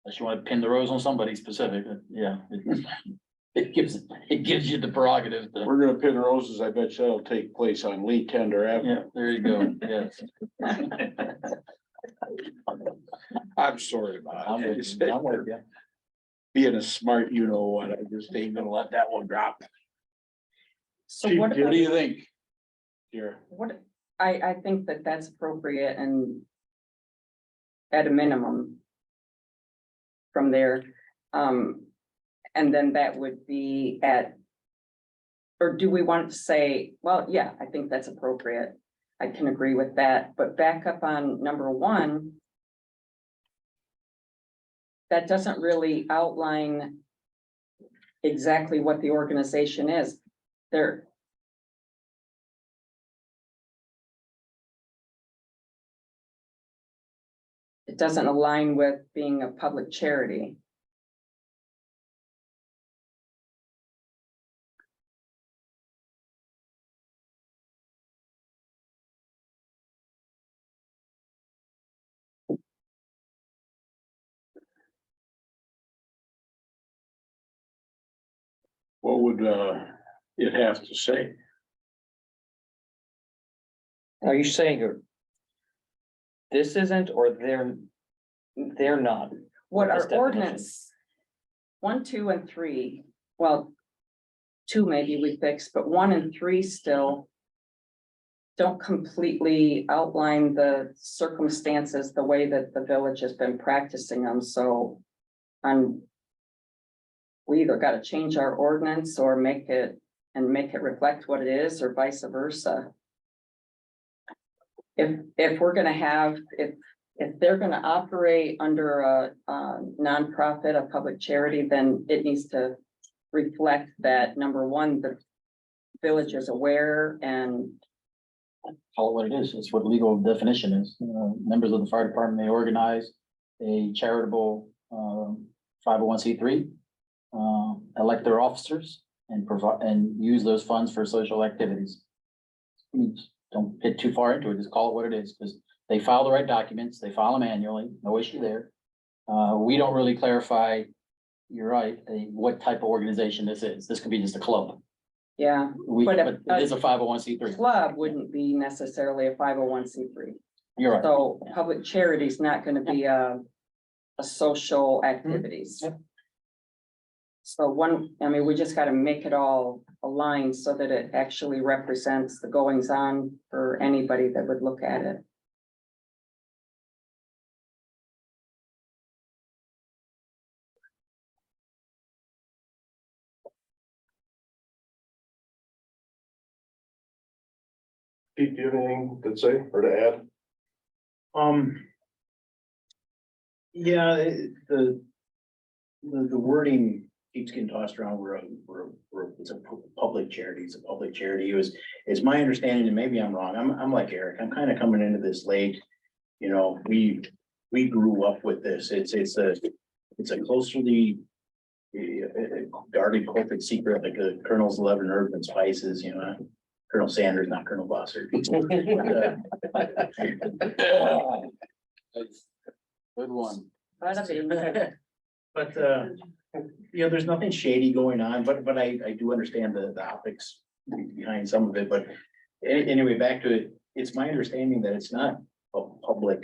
Unless you want to pin the rose on somebody specific, yeah. It gives you the prerogative to, We're gonna pin roses, I bet you that'll take place on Lee Tender Avenue. yeah, there you go, yes. I'm sorry about I'm it. with you. I'm with you. Being a smart, you know what, I just ain't gonna let that one drop. So Chief, what what do about, you think? Here, I think that that's appropriate and at a minimum from there, And then that would be at. Or do we want to say, well, yeah, I think that's appropriate. I can agree with that, but back up on number one. That doesn't really outline. Exactly what the organization is. There. It doesn't align with being a public charity. What would, it have to say? Are you saying this isn't, or they're not? What This our definition. ordinance. 1, 2, and 3, well. 2 maybe we fixed, but 1 and 3 still. Don't completely outline the circumstances, the way that the village has been practicing them, so. We either gotta change our ordinance or make it reflect what it is, or vice versa. If we're gonna have, if they're gonna operate under a nonprofit, a public charity, then it needs to reflect that, number one, the village is aware and Call it what it is. It's what legal definition is. Members of the fire department may organize a charitable 501c3, elect their officers and provide and use those funds for social activities. Don't get too far into it. Just call it what it is, because they file the right documents. They file them annually. No issue there. We don't really clarify. You're right. What type of organization this is. This could be just a club. yeah, But But it is a 501c3. club wouldn't be necessarily a 501c3. You're right. So public charity is not gonna be a social activities. Yep. So we just gotta make it all aligned so that it actually represents the goings on for anybody that would look at it. Pete, do you have anything to say or to add? Yeah, the wording keeps getting tossed around. It's a public charity. It's a public charity. It's my understanding, and maybe I'm wrong. I'm like Eric. I'm kind of coming into this late. You know, we grew up with this. It's a closely guarded corporate secret, like the Colonel's 11 Herbs and Spices, you know. Colonel Sanders, not Colonel Bossert. Good one. But, you know, there's nothing shady going on, but I do understand the optics behind some of it, but anyway, back to it, it's my understanding that it's not a public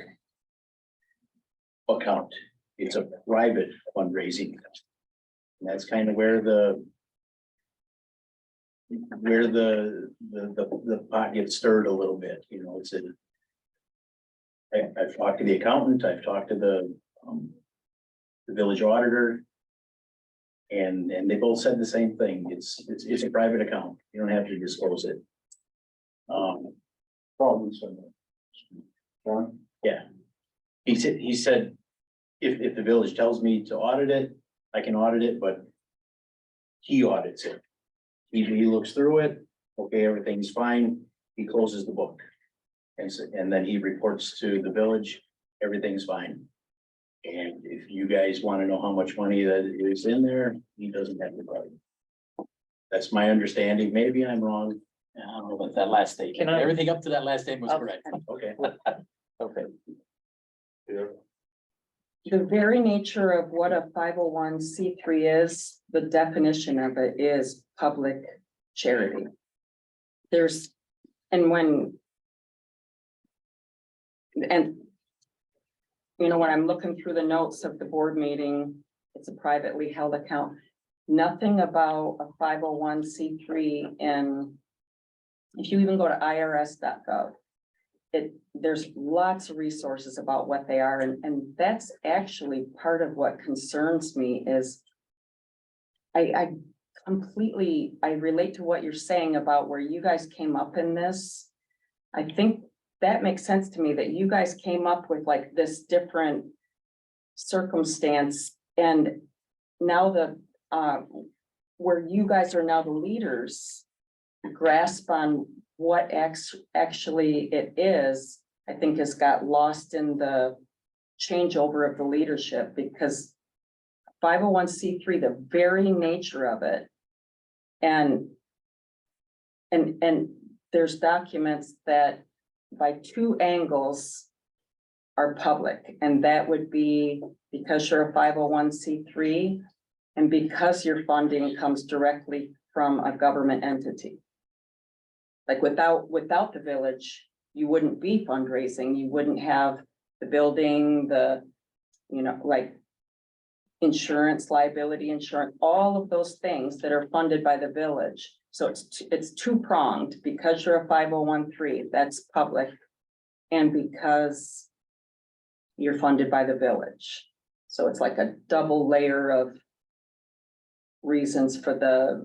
account, it's a private fundraising. And that's kind of where the pot gets stirred a little bit, you know, I've talked to the accountant, I've talked to the village auditor. And they both said the same thing. It's a private account. You don't have to disclose it. Problems. John? Yeah. He said, if the village tells me to audit it, I can audit it, but he audits it. He looks through it. Okay, everything's fine. He closes the book. And then he reports to the village, everything's fine. And if you guys want to know how much money that is in there, he doesn't have to write. That's my understanding. Maybe I'm wrong. I don't know about that last statement. Can I- Everything up to that last statement was correct. Okay. Okay. Yeah, The very nature of what a 501c3 is, the definition of it is public charity. You know, when I'm looking through the notes of the board meeting, it's a privately held account. Nothing about a 501c3 and if you even go to irs.gov, there's lots of resources about what they are, and that's actually part of what concerns me is I completely, I relate to what you're saying about where you guys came up in this. I think that makes sense to me, that you guys came up with like this different circumstance, and now where you guys are now the leaders, grasp on what actually it is, I think has got lost in the changeover of the leadership, because 501c3, the very nature of it, and there's documents that by two angles are public, and that would be because you're a 501c3 and because your funding comes directly from a government entity. Like without the village, you wouldn't be fundraising, you wouldn't have the building, like insurance, liability insurance, all of those things that are funded by the village. So it's two-pronged, because you're a 501(c)(3), that's public, and because you're funded by the village. So it's like a double layer of reasons for the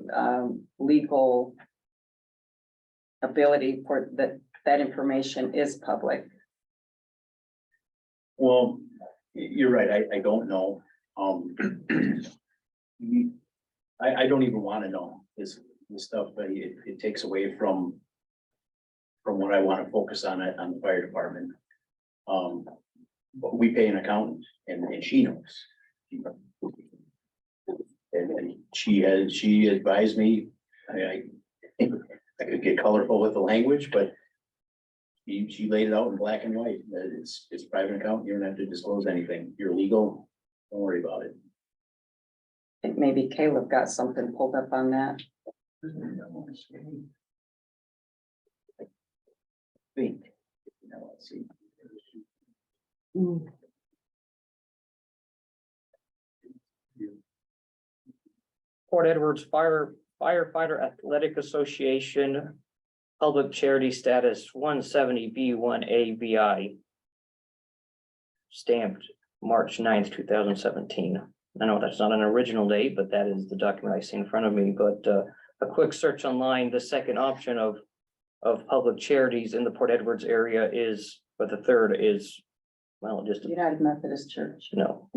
legal ability for that information is public. Well, you're right, I don't know, I don't even wanna know this stuff, but it takes away from what I wanna focus on it, on the fire department. But we pay an accountant, and she knows. And she advised me, I could get colorful with the language, but she laid it out in black and white, that it's a private account, you don't have to disclose anything, you're legal, don't worry about it. I think maybe Caleb got something pulled up on that. Think, let's see. Port Edwards Firefighter Athletic Association, public charity status 170B1AVI. Stamped March 9th, 2017. I know that's not an original date, but that is the document I see in front of me, but a quick search online, the second option of public charities in the Port Edwards area is, but the third is, well, just, United Methodist Church. no.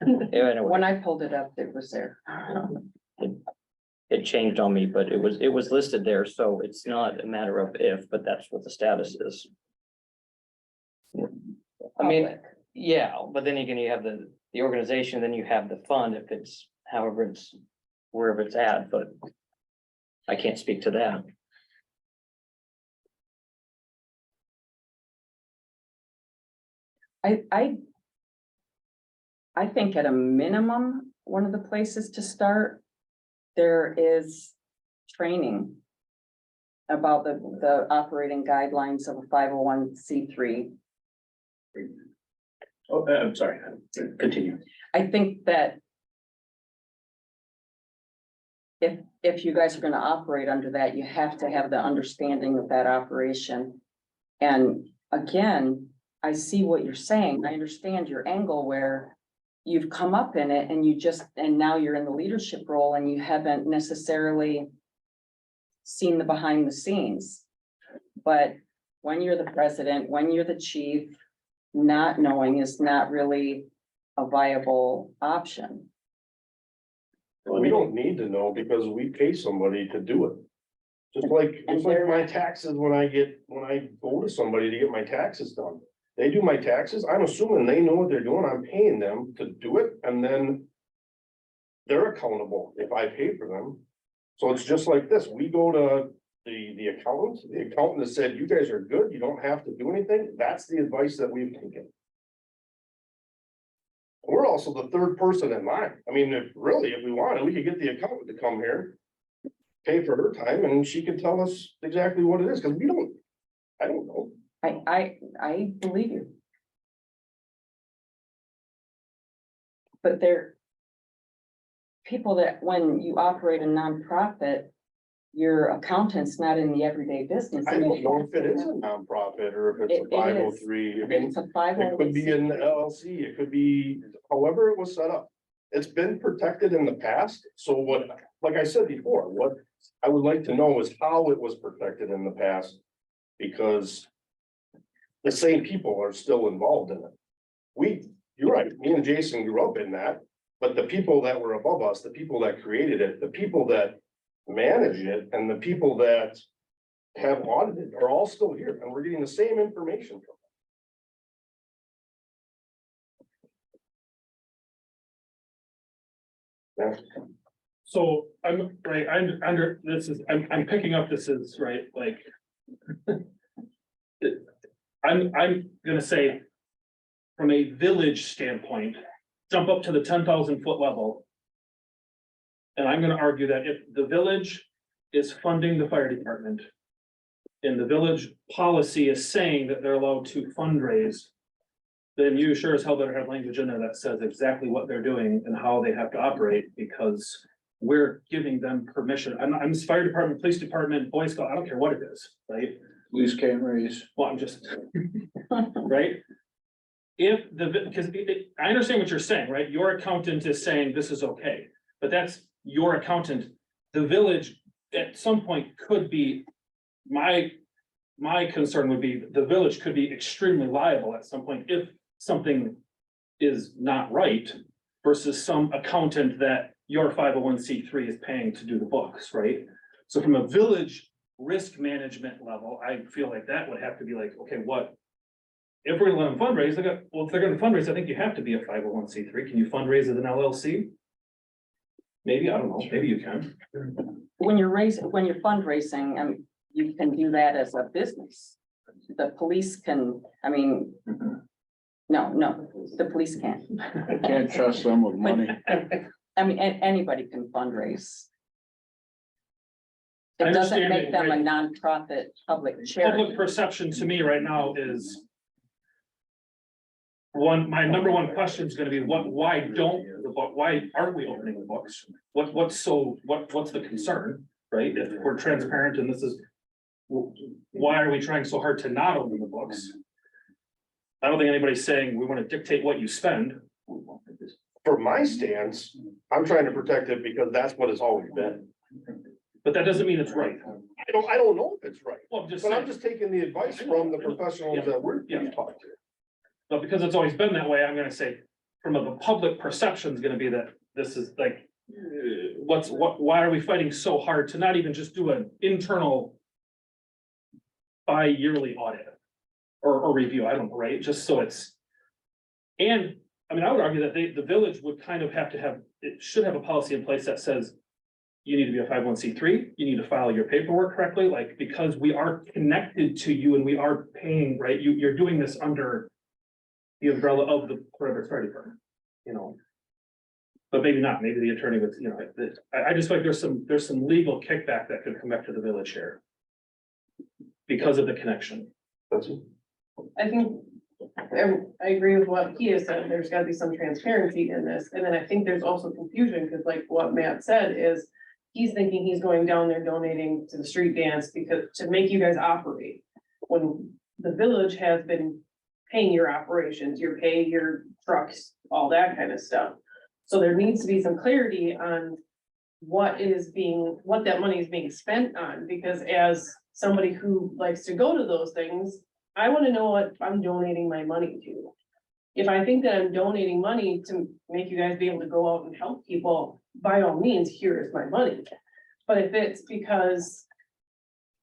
Anyway, When I pulled it up, it was there. it changed on me, but it was listed there, so it's not a matter of if, but that's what the status is. I mean, Public. yeah, but then again, you have the organization, then you have the fund, if it's however it's wherever it's at, but I can't speak to that. I think at a minimum, one of the places to start, there is training about the operating guidelines of a 501c3. Oh, I'm sorry, continue. I think that if you guys are gonna operate under that, you have to have the understanding of that operation. And again, I see what you're saying. I understand your angle where you've come up in it and now you're in the leadership role and you haven't necessarily seen the behind the scenes. But when you're the president, when you're the chief, not knowing is not really a viable option. We don't need to know because we pay somebody to do it. Just like my taxes, when I go to somebody to get my taxes done. They do my taxes, I'm assuming they know what they're doing, I'm paying them to do it, and then they're accountable if I pay for them. So it's just like this, we go to the accountant has said, you guys are good, you don't have to do anything, that's the advice that we've taken. We're also the third person in line, I mean, if we wanted, we could get the accountant to come here. Pay for her time and she could tell us exactly what it is, because I don't know. I believe you. But people that when you operate a nonprofit, your accountant's not in the everyday business. I don't know if it is a nonprofit or if it's a It is. 503, I mean, It's a it could be an 501c3. LLC, it could be however it was set up. it's been protected in the past, so what, like I said before, what I would like to know is how it was protected in the past. Because the same people are still involved in it. You're right, me and Jason grew up in that, but the people that were above us, the people that created it, the people that manage it, and the people that have audited are all still here, and we're getting the same information from them. Yeah. So I'm, right, I'm under, I'm picking up this is, right, like. I'm gonna say. From a village standpoint, jump up to the 10,000 foot level. And I'm gonna argue that if the village is funding the fire department. And the village policy is saying that they're allowed to fundraise. Then you sure as hell better have language in there that says exactly what they're doing and how they have to operate, because. We're giving them permission. I'm this fire department, police department, Boy Scout, I don't care what it is, right? Police can't raise. Well, I'm just, right? If because I understand what you're saying, right? Your accountant is saying this is okay, but that's your accountant. The village at some point could be, my concern would be the village could be extremely liable at some point if something is not right versus some accountant that your 501(c)(3) is paying to do the books, right? So from a village risk management level, I feel like that would have to be like, okay, what? If we're gonna let them fundraise, if they're gonna fundraise, I think you have to be a 501(c)(3). Can you fundraise as an LLC? Maybe, I don't know, maybe you can. When you're fundraising, you can do that as a business. The police can, no, the police can't. I can't trust them with money. Anybody can fundraise. I It doesn't understand make it, them a right. nonprofit public Public charity. perception to me right now is. My number one question is gonna be why aren't we opening the books? What's the concern, right? If we're transparent and this is. Why are we trying so hard to not open the books? I don't think anybody's saying we wanna dictate what you spend. For my stance, I'm trying to protect it because that's what it's always been. But that doesn't mean it's right. I don't know if it's right, Well, I'm just but I'm saying, just taking the advice from the professionals that Yeah. we've talked to. but because it's always been that way, I'm gonna say, the public perception is gonna be that this is like. Why are we fighting so hard to not even just do an internal. Bi-yearly audit or review, I don't know, right? Just so it's. And, I would argue that the village would kind of have to have, it should have a policy in place that says. You need to be a 501(c)(3), you need to file your paperwork correctly, like, because we are connected to you and we are paying, right? You're doing this under. The umbrella of the Fire Department, But maybe not, maybe the attorney would, I just feel like there's some legal kickback that could come back to the village here. Because of the connection. That's it. I think, I agree with what he has said, there's gotta be some transparency in this, and then I think there's also confusion, because like what Matt said is. He's thinking he's going down there donating to the street dance because to make you guys operate. When the village has been paying your operations, your pay, your trucks, all that kind of stuff. So there needs to be some clarity on. What that money is being spent on, because as somebody who likes to go to those things, I wanna know what I'm donating my money to. If I think that I'm donating money to make you guys be able to go out and help people, by all means, here is my money. But if it's because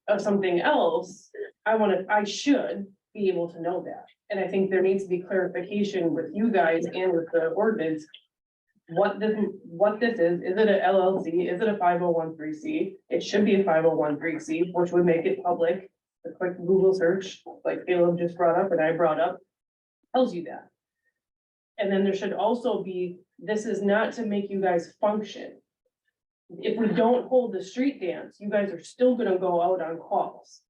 of something else, I should be able to know that. And I think there needs to be clarification with you guys and with the ordinance. What this is it a LLC, is it a 501(c)(3)? It should be a 501(c)(3), which would make it public. A quick Google search, like Caleb just brought up and I brought up, tells you that. And then there should also be, this is not to make you guys function. If we don't hold the street dance, you guys are still gonna go out on calls.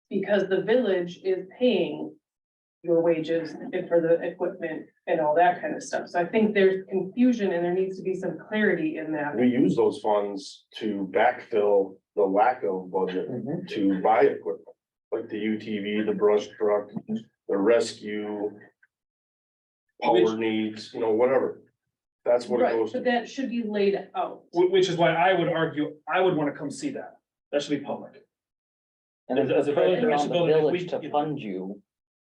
Because the village is paying your wages and for the equipment and all that kind of stuff. So I think there's confusion and there needs to be some clarity in that. We use those funds to backfill the lack of budget to buy equipment, like the UTV, the brush truck, the rescue. Power needs, whatever. That's what it Right, goes but to. that should be laid out. Which is why I would argue, I would wanna come see that. That should be public. And then As a put village it on the municipality, if we- village to fund you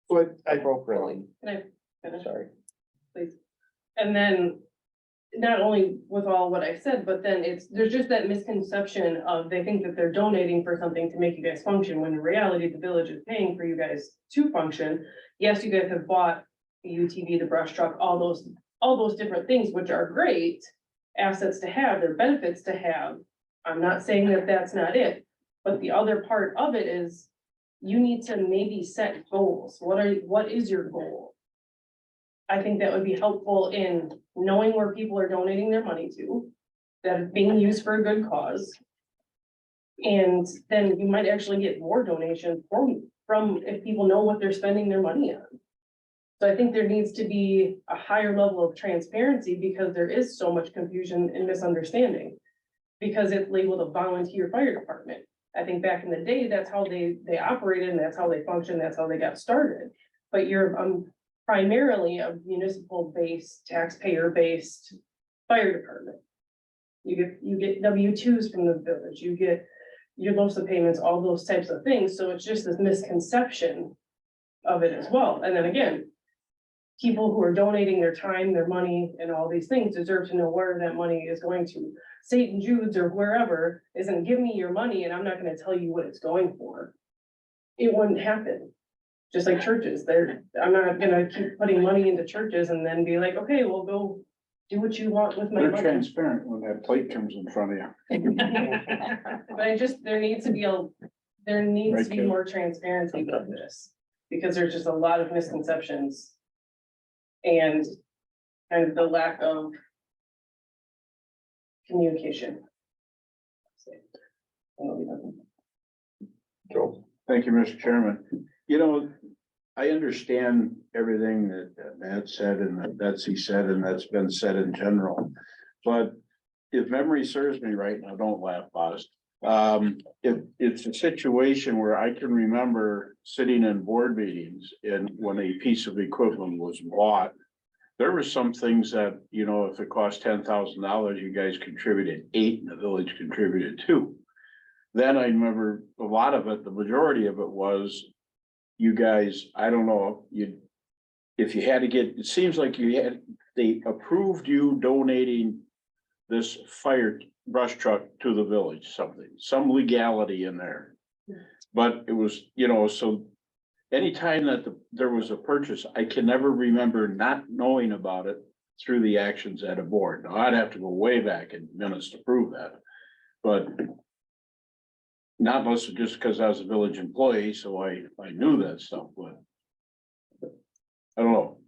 But appropriately, Can I finish? sorry. Please? And then, not only with all what I've said, but then there's just that misconception of they think that they're donating for something to make you guys function, when in reality, the village is paying for you guys to function. Yes, you guys have bought the UTV, the brush truck, all those different things, which are great assets to have, they're benefits to have. I'm not saying that that's not it, but the other part of it is you need to maybe set goals. What is your goal? I think that would be helpful in knowing where people are donating their money to, that is being used for a good cause. And then you might actually get more donations from if people know what they're spending their money on. So I think there needs to be a higher level of transparency, because there is so much confusion and misunderstanding. Because it's labeled a volunteer fire department. I think back in the day, that's how they operated, and that's how they functioned, that's how they got started. But you're primarily a municipal-based, taxpayer-based fire department. You get W-2s from the village, you get your LOSA payments, all those types of things, so it's just this misconception of it as well. And then again, people who are donating their time, their money, and all these things deserve to know where that money is going to. St. Jude's or wherever isn't, give me your money and I'm not gonna tell you what it's going for. It wouldn't happen. Just like churches, I'm not gonna keep putting money into churches and then be like, okay, well, go do what you want with my They're money. transparent when that plate comes in front of you. But there needs to be Right, Kim? more transparency with this, because there's just a lot of misconceptions. And kind of the lack of communication. Joe, Thank you, Mr. Chairman. You know, I understand everything that Matt said and that Betsy said, and that's been said in general. But if memory serves me right, now don't laugh, Boz. It's a situation where I can remember sitting in board meetings and when a piece of equipment was bought, there were some things that, you know, if it cost $10,000, you guys contributed 8 and the village contributed 2. Then I remember a lot of it, the majority of it was you guys, I don't know, if you had to get, it seems like they approved you donating this fire brush truck to the village, some legality in there. But it was, you know, so anytime that there was a purchase, I can never remember not knowing about it through the actions at a board. Now, I'd have to go way back in minutes to prove that. But not unless just because I was a village employee, so I knew that stuff, but I don't know.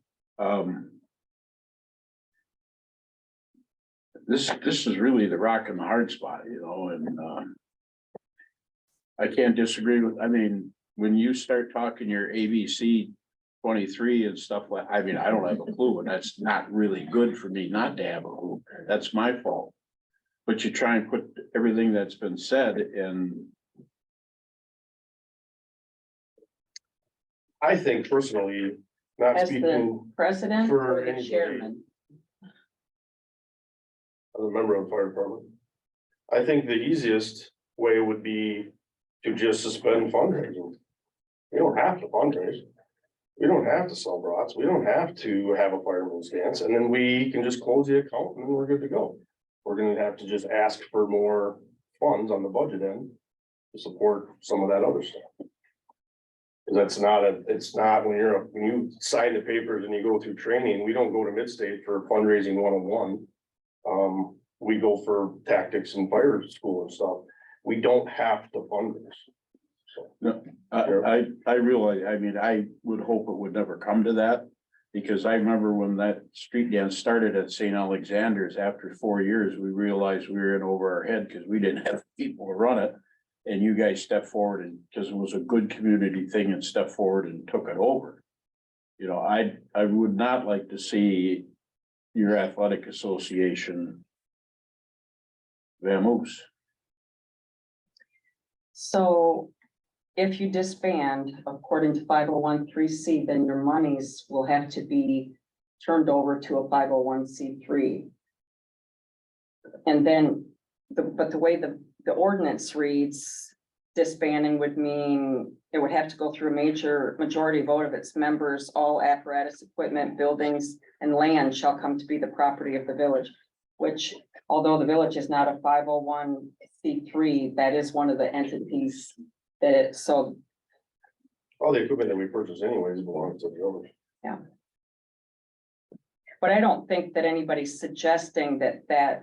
This is really the rock and the hard spot, you know, and I can't disagree with, I mean, when you start talking your ABC 23 and stuff like, I mean, I don't have a clue, and that's not really good for me not to have a clue. That's my fault. But you try and put everything that's been said in. I think personally, not As the speaking president For or the anybody. chairman? as a member of the fire department, I think the easiest way would be to just suspend fundraising. We don't have to fundraise. We don't have to sell brats. We don't have to have a fireman's dance, and then we can just close the account and then we're good to go. We're gonna have to just ask for more funds on the budget end to support some of that other stuff. 'Cause it's not when you sign the papers and you go through training, we don't go to Midstate for fundraising 101. We go for tactics and fire school and stuff. We don't have to fundraise. So, I realize, I mean, I would hope it would never come to that. Because I remember when that street dance started at St. Alexander's, after 4 years, we realized we were in over our head because we didn't have people to run it. And you guys stepped forward and, because it was a good community thing, and stepped forward and took it over. You know, I would not like to see your athletic association vamoose. So if you disband according to 501(c), then your monies will have to be turned over to a 501(c)(3). And then, but the way the ordinance reads, disbanding would mean it would have to go through a majority vote of its members. All apparatus, equipment, buildings, and land shall come to be the property of the village. Which, although the village is not a 501c3, that is one of the entities that it, so, All the equipment that we purchase anyways belongs to the village. but I don't think that anybody's suggesting that that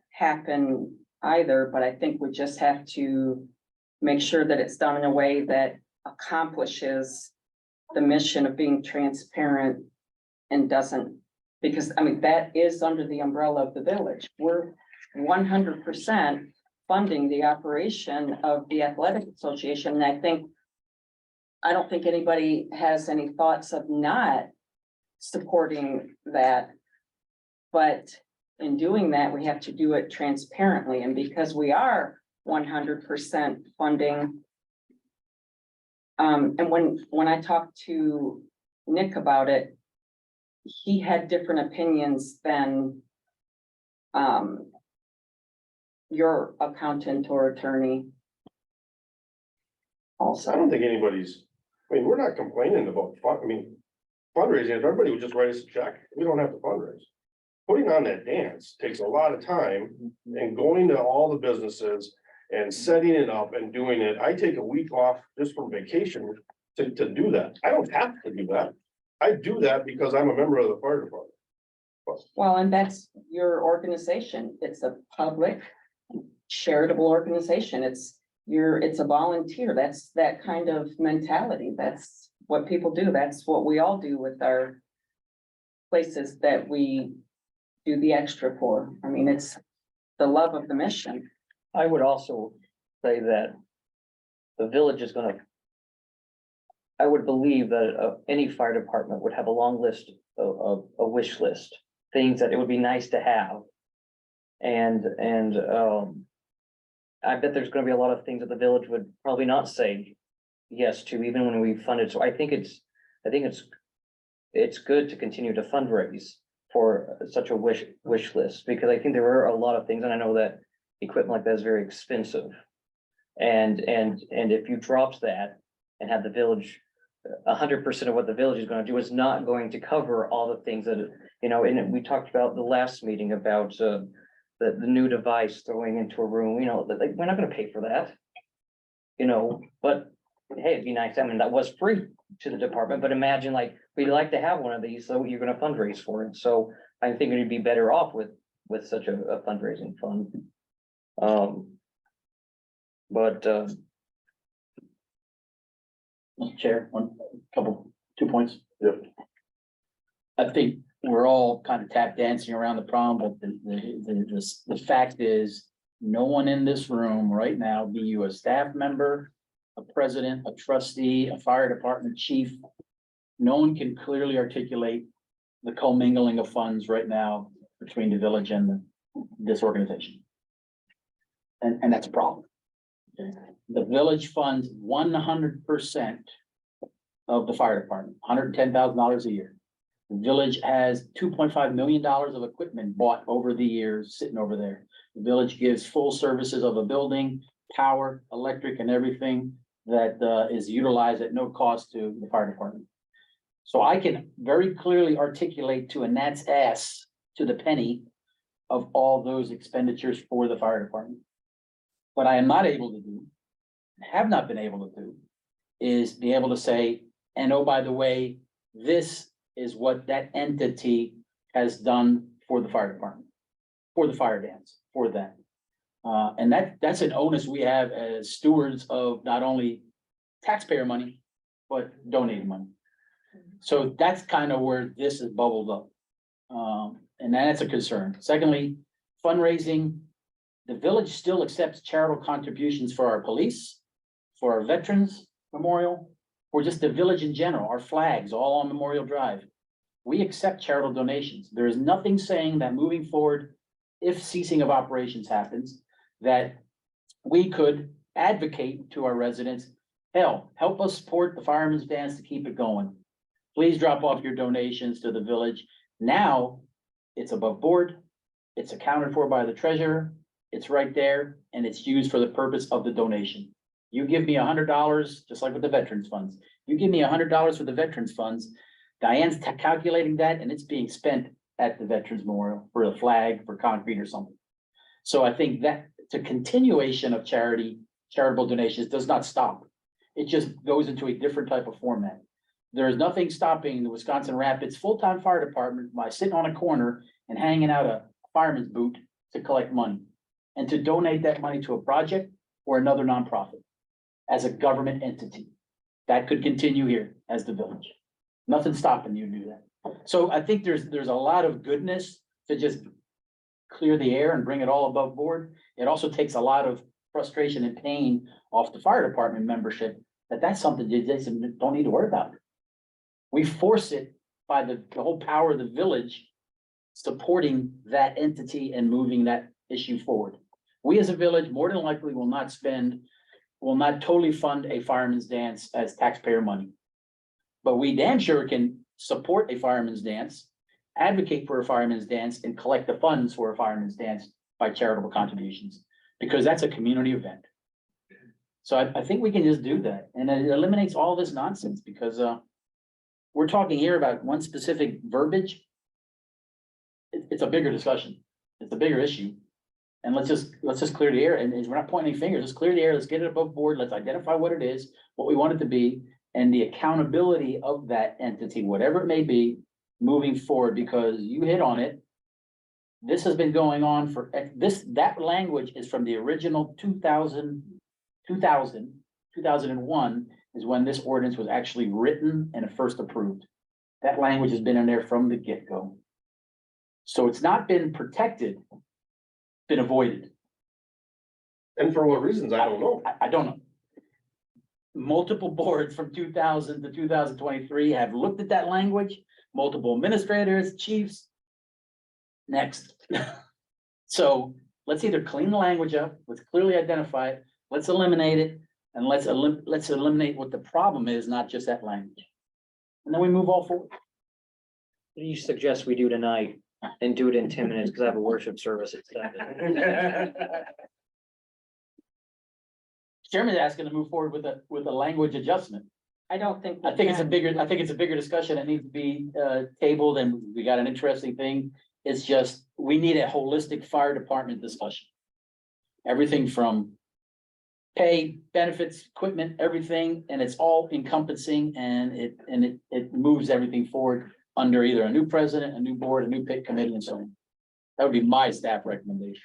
happen either, but I think we just have to make sure that it's done in a way that accomplishes the mission of being transparent and doesn't, because, I mean, that is under the umbrella of the village. We're 100% funding the operation of the athletic association, and I don't think anybody has any thoughts of not supporting that. But in doing that, we have to do it transparently, and because we are 100% funding. And when I talked to Nick about it, he had different opinions than your accountant or attorney. I Also, don't think anybody's, I mean, we're not complaining about fundraising, if everybody would just write us a check, we don't have to fundraise. Putting on that dance takes a lot of time and going to all the businesses and setting it up and doing it. I take a week off just from vacation to do that. I don't have to do that. I do that because I'm a member of the fire department. well, and that's your organization. It's a public charitable organization. It's a volunteer. That's that kind of mentality. That's what people do. That's what we all do with our places that we do the extra for. I mean, it's the love of the mission. I would also say that the village is gonna. I would believe that any fire department would have a long list of a wish list, things that it would be nice to have. And I bet there's gonna be a lot of things that the village would probably not say yes to, even when we fund it. So I think it's good to continue to fundraise for such a wish list, because I think there are a lot of things, and I know that equipment like that is very expensive. And if you dropped that and had the village, 100% of what the village is gonna do is not going to cover all the things that, and we talked about the last meeting about the new device throwing into a room, like, we're not gonna pay for that. But hey, it'd be nice. I mean, that was free to the department, but imagine, like, we'd like to have one of these, so you're gonna fundraise for it. So I think it'd be better off with such a fundraising fund. Mr. Chair, two points. Yep. I think we're all kind of tap dancing around the problem, but the fact is, no one in this room right now, be you a staff member, a president, a trustee, a fire department chief, no one can clearly articulate the commingling of funds right now between the village and this organization. And that's a problem. Okay. The village funds 100% of the fire department, $110,000 a year. The village has $2.5 million of equipment bought over the years, sitting over there. The village gives full services of a building, power, electric, and everything that is utilized at no cost to the fire department. So I can very clearly articulate to a gnat's ass to the penny of all those expenditures for the fire department. What I am not able to do, have not been able to do, is be able to say, and oh, by the way, this is what that entity has done for the fire department, for the fire dance, for that. And that's an onus we have as stewards of not only taxpayer money, but donated money. So that's kind of where this is bubbled up. And that's a concern. Secondly, fundraising. The village still accepts charitable contributions for our police, for our veterans memorial, or just the village in general, our flags all on Memorial Drive. We accept charitable donations. There is nothing saying that moving forward, if ceasing of operations happens, that we could advocate to our residents, hell, help us support the firemen's dance to keep it going. Please drop off your donations to the village. Now it's above board. It's accounted for by the treasurer. It's right there and it's used for the purpose of the donation. You give me $100, just like with the veterans funds. You give me $100 for the veterans funds. Diane's calculating that and it's being spent at the Veterans Memorial for a flag, for concrete or something. So I think that the continuation of charitable donations does not stop. It just goes into a different type of format. There is nothing stopping the Wisconsin Rapids full-time fire department by sitting on a corner and hanging out a fireman's boot to collect money and to donate that money to a project or another nonprofit as a government entity. That could continue here as the village. Nothing stopping you to do that. So I think there's a lot of goodness to just clear the air and bring it all above board. It also takes a lot of frustration and pain off the fire department membership, that's something they just don't need to worry about. We force it by the whole power of the village supporting that entity and moving that issue forward. We as a village, more than likely, will not totally fund a fireman's dance as taxpayer money. But we damn sure can support a fireman's dance, advocate for a fireman's dance, and collect the funds for a fireman's dance by charitable contributions, because that's a community event. So I think we can just do that, and it eliminates all this nonsense, because we're talking here about one specific verbiage. It's a bigger discussion. It's a bigger issue. And let's just clear the air, and we're not pointing fingers, let's clear the air, let's get it above board, let's identify what it is, what we want it to be, and the accountability of that entity, whatever it may be, moving forward, because you hit on it. This has been going on for that language is from the original 2001 is when this ordinance was actually written and first approved. That language has been in there from the get-go. So it's not been protected, been avoided. And for what reasons, I don't know. I don't know. Multiple boards from 2000 to 2023 have looked at that language, multiple administrators, chiefs. Next. So let's either clean the language up, let's clearly identify it, let's eliminate it, and let's eliminate what the problem is, not just that language. And then we move all forward. What do you suggest we do tonight and do it in 10 minutes, because I have a worship service at 7. Chairman's asking to move forward with a language adjustment. I don't think. I think it's a bigger discussion. It needs to be tabled, and we got an interesting thing. It's just, we need a holistic fire department discussion. Everything from pay, benefits, equipment, everything, and it's all encompassing, and it moves everything forward under either a new president, a new board, a new pit committee, and so on. That would be my staff recommendation.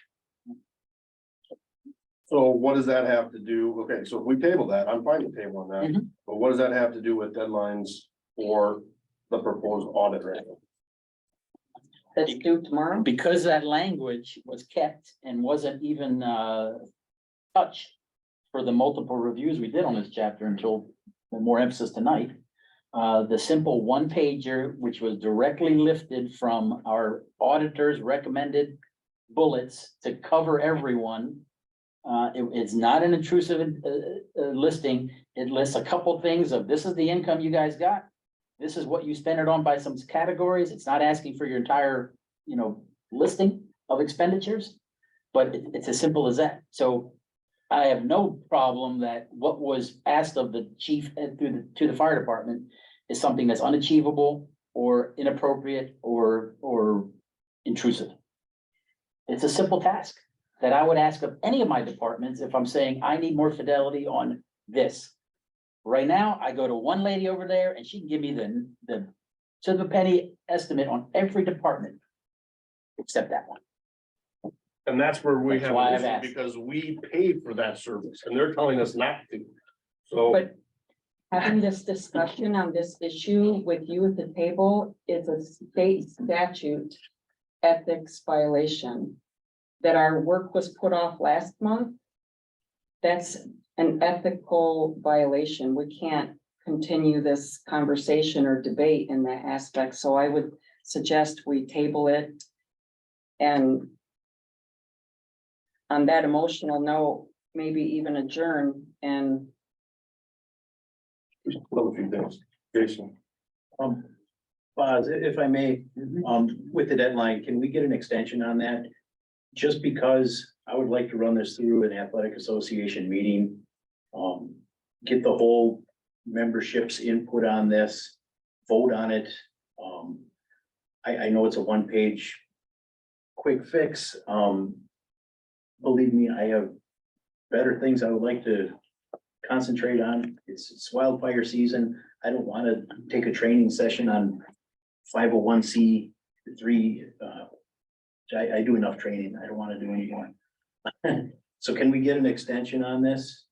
So what does that have to do? Okay, so if we table that, I'm fine with tabling that, Mhm. but what does that have to do with deadlines for the proposed audit right now? That's due tomorrow. Because that language was kept and wasn't even touched for the multiple reviews we did on this chapter until more emphasis tonight. The simple one pager, which was directly lifted from our auditors' recommended bullets to cover everyone. It's not an intrusive listing. It lists a couple things of, this is the income you guys got. This is what you spend it on by some categories. It's not asking for your entire, listing of expenditures. But it's as simple as that. So I have no problem that what was asked of the chief and to the fire department is something that's unachievable or inappropriate or intrusive. It's a simple task that I would ask of any of my departments if I'm saying I need more fidelity on this. Right now, I go to one lady over there and she can give me the to the penny estimate on every department. Except that one. And that's where we That's have why an I've issue, asked. because we pay for that service and they're telling us not to. So. But having this discussion on this issue with you at the table is a state statute ethics violation. That our work was put off last month. That's an ethical violation. We can't continue this conversation or debate in that aspect. So I would suggest we table it. And on that emotional note, maybe even adjourn and Love a few things, Jason. Boz, if I may, with the deadline, can we get an extension on that? Just because I would like to run this through an athletic association meeting. Get the whole membership's input on this, vote on it. I know it's a one-page quick fix. Believe me, I have better things I would like to concentrate on. It's wildfire season. I don't want to take a training session on 501c3. I do enough training. I don't want to do any more. So can we get an extension on this?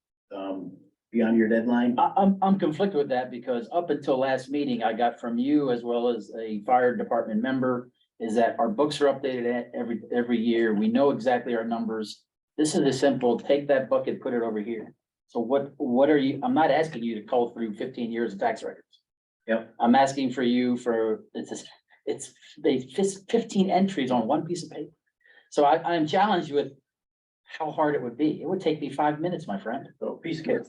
Beyond your deadline? I'm conflicted with that because up until last meeting, I got from you as well as a fire department member. Is that our books are updated at every year. We know exactly our numbers. This is a simple, take that bucket, put it over here. So what are you, I'm not asking you to cull through 15 years of tax records. Yep. I'm asking for you for, it's 15 entries on one piece of paper. So I'm challenged with how hard it would be. It would take me 5 minutes, my friend. So piece of cake.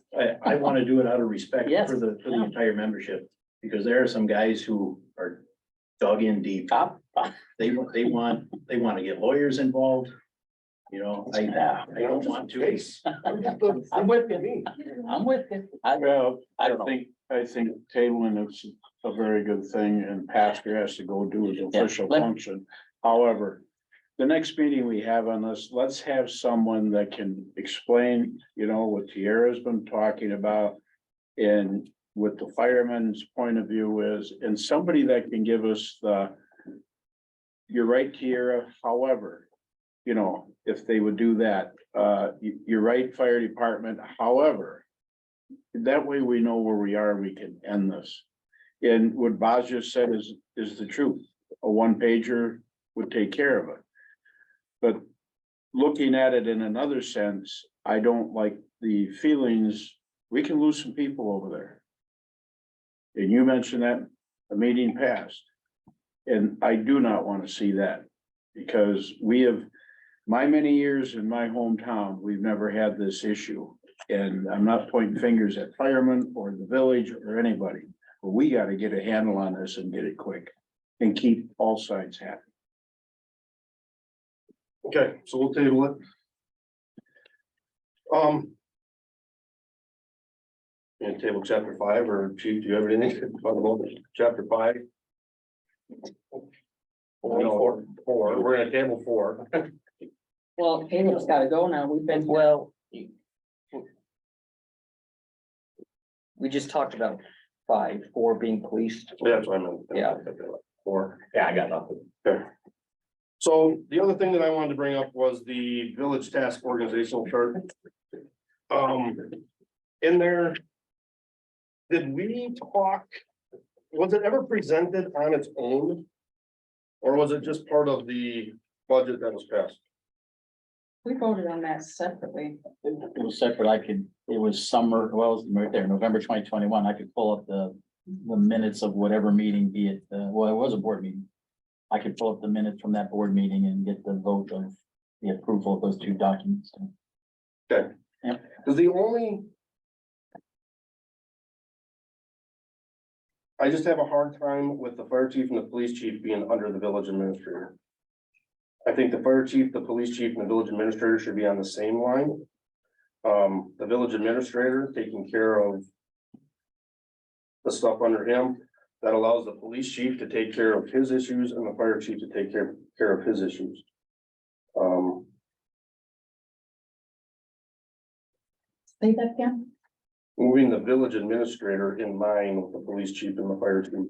I want to do it out of respect Yes. for the entire membership. Because there are some guys who are dug in deep. They want to get lawyers involved. You know, I don't want to. I'm with you. I'm with you. Well, I don't know. I think tabling is a very good thing and Pastor has to go do his official let- function. However, the next meeting we have on this, let's have someone that can explain, what Tierra's been talking about. And what the fireman's point of view is, and somebody that can give us you're right, Tierra, however, if they would do that, you're right, fire department, however. That way we know where we are, we can end this. And what Boz just said is the truth. A one pager would take care of it. But looking at it in another sense, I don't like the feelings, we can lose some people over there. And you mentioned that a meeting passed. And I do not want to see that. Because we have, my many years in my hometown, we've never had this issue. And I'm not pointing fingers at firemen or the village or anybody. But we got to get a handle on this and get it quick. And keep all sides happy. Okay, so we'll table it. And table chapter 5, or Chief, do you have anything about chapter 5? Four, we're gonna table 4. Well, Caleb's gotta go now. We've been, Well. We just talked about 4 being policed. Yeah, that's what I meant. Yeah. 4. Yeah, I got nothing. Okay. So the other thing that I wanted to bring up was the village task organizational chart. In there. Did we talk, was it ever presented on its own? Or was it just part of the budget that was passed? we voted on that separately. It was separate. It was summer, well, it was right there, November 2021. I could pull up the minutes of whatever meeting, be it, it was a board meeting. I could pull up the minutes from that board meeting and get the vote of the approval of those two documents. Okay. Yep. Cause the only. I just have a hard time with the fire chief and the police chief being under the village administrator. I think the fire chief, the police chief and the village administrator should be on the same line. The village administrator taking care of. The stuff under him, that allows the police chief to take care of his issues and the fire chief to take care of his issues. Say that again? Moving the village administrator in line with the police chief and the fire chief.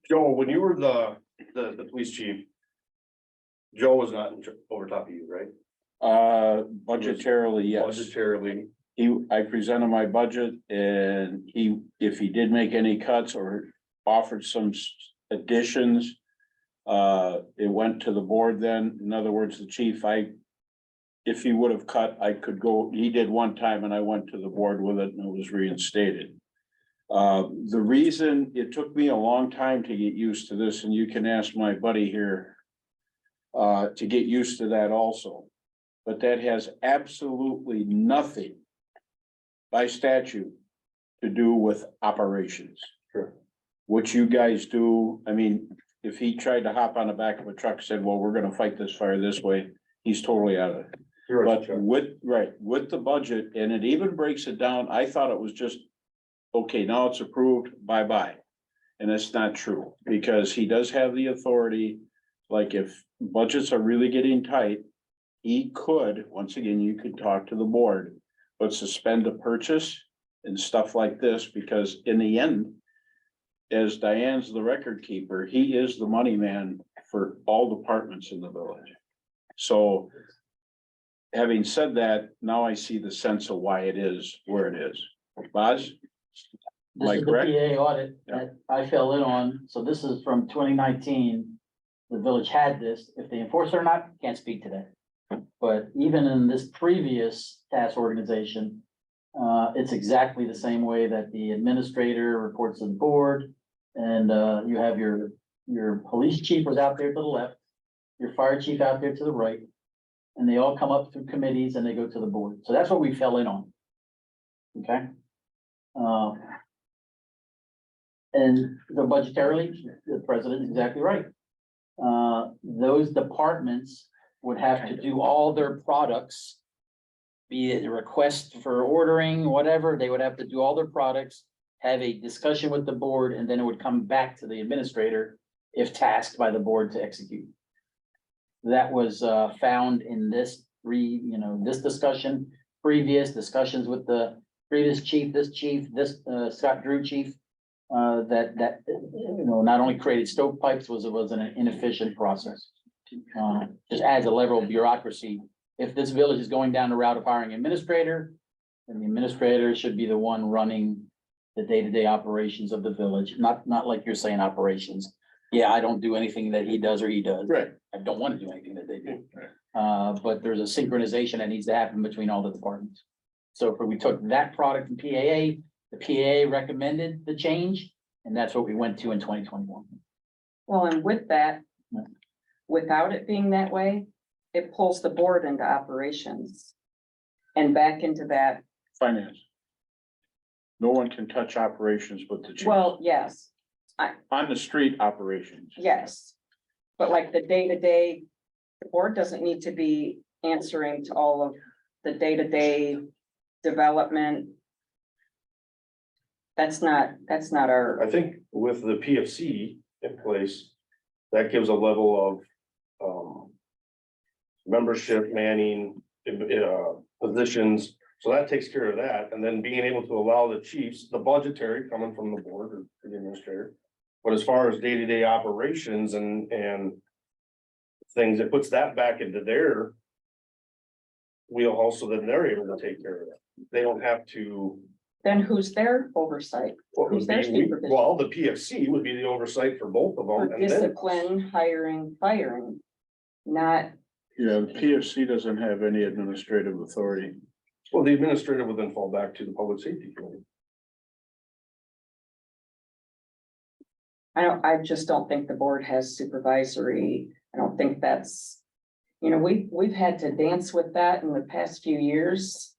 Joe, when you were the police chief. Joe was not over top of you, right? Budgetarily, yes. Budgetarily, I presented my budget and if he did make any cuts or offered some additions. It went to the board then, in other words, the chief, if he would have cut, I could go, he did one time and I went to the board with it and it was reinstated. The reason it took me a long time to get used to this, and you can ask my buddy here. to get used to that also. But that has absolutely nothing by statute to do with operations. Sure. What you guys do, I mean, if he tried to hop on the back of a truck, and said, well, we're gonna fight this fire this way, he's totally out of it. You're right, But Chuck. with the budget, and it even breaks it down, I thought it was just, okay, now it's approved, bye-bye. And that's not true, because he does have the authority, like if budgets are really getting tight, he could, once again, you could talk to the board, but suspend the purchase and stuff like this, because in the end, as Diane's the record keeper, he is the money man for all departments in the village. So having said that, now I see the sense of why it is where it is. Boz? Am I This is the correct? PA audit Yeah. that I fell in on, so this is from 2019. The village had this, if they enforce it or not, can't speak to that. But even in this previous task organization, it's exactly the same way that the administrator reports to the board. And, you have your police chief was out there to the left, your fire chief out there to the right. And they all come up through committees and they go to the board. So that's what we fell in on. Okay? And the budgetarily, the president is exactly right. Those departments would have to do all their products. Be it a request for ordering, whatever, they would have to do all their products, have a discussion with the board, and then it would come back to the administrator if tasked by the board to execute. That was found in this this discussion, previous discussions with the previous chief, this Scott Drew chief. That not only created stovepipes, was an inefficient process. Just adds a level of bureaucracy. If this village is going down the route of hiring an administrator, then the administrator should be the one running the day-to-day operations of the village, not like you're saying operations. Yeah, I don't do anything that he does or he does. Right. I don't want to do anything that they do. But there's a synchronization that needs to happen between all the departments. So if we took that product from PAA, the PAA recommended the change, and that's what we went to in 2021. Well, and with that, Yeah. without it being that way, it pulls the board into operations. And back into that, Finance. No one can touch operations but the chief. well, yes, On the street operations. yes. But like the day-to-day, the board doesn't need to be answering to all of the day-to-day development. That's not our, I think with the PFC in place, that gives a level of membership, manning, positions. So that takes care of that. And then being able to allow the chiefs, the budgetary coming from the board or the administrator. But as far as day-to-day operations and things, it puts that back into their wheelhouse, so that they're able to take care of it. They don't have to. then who's their oversight? What would Who's their be, supervision? well, the PFC would be the oversight for both of For them. And then discipline, hiring, firing, not, Yeah, the PFC doesn't have any administrative authority. well, the administrator would then fall back to the public safety committee. I just don't think the board has supervisory, I don't think that's. We've had to dance with that in the past few years.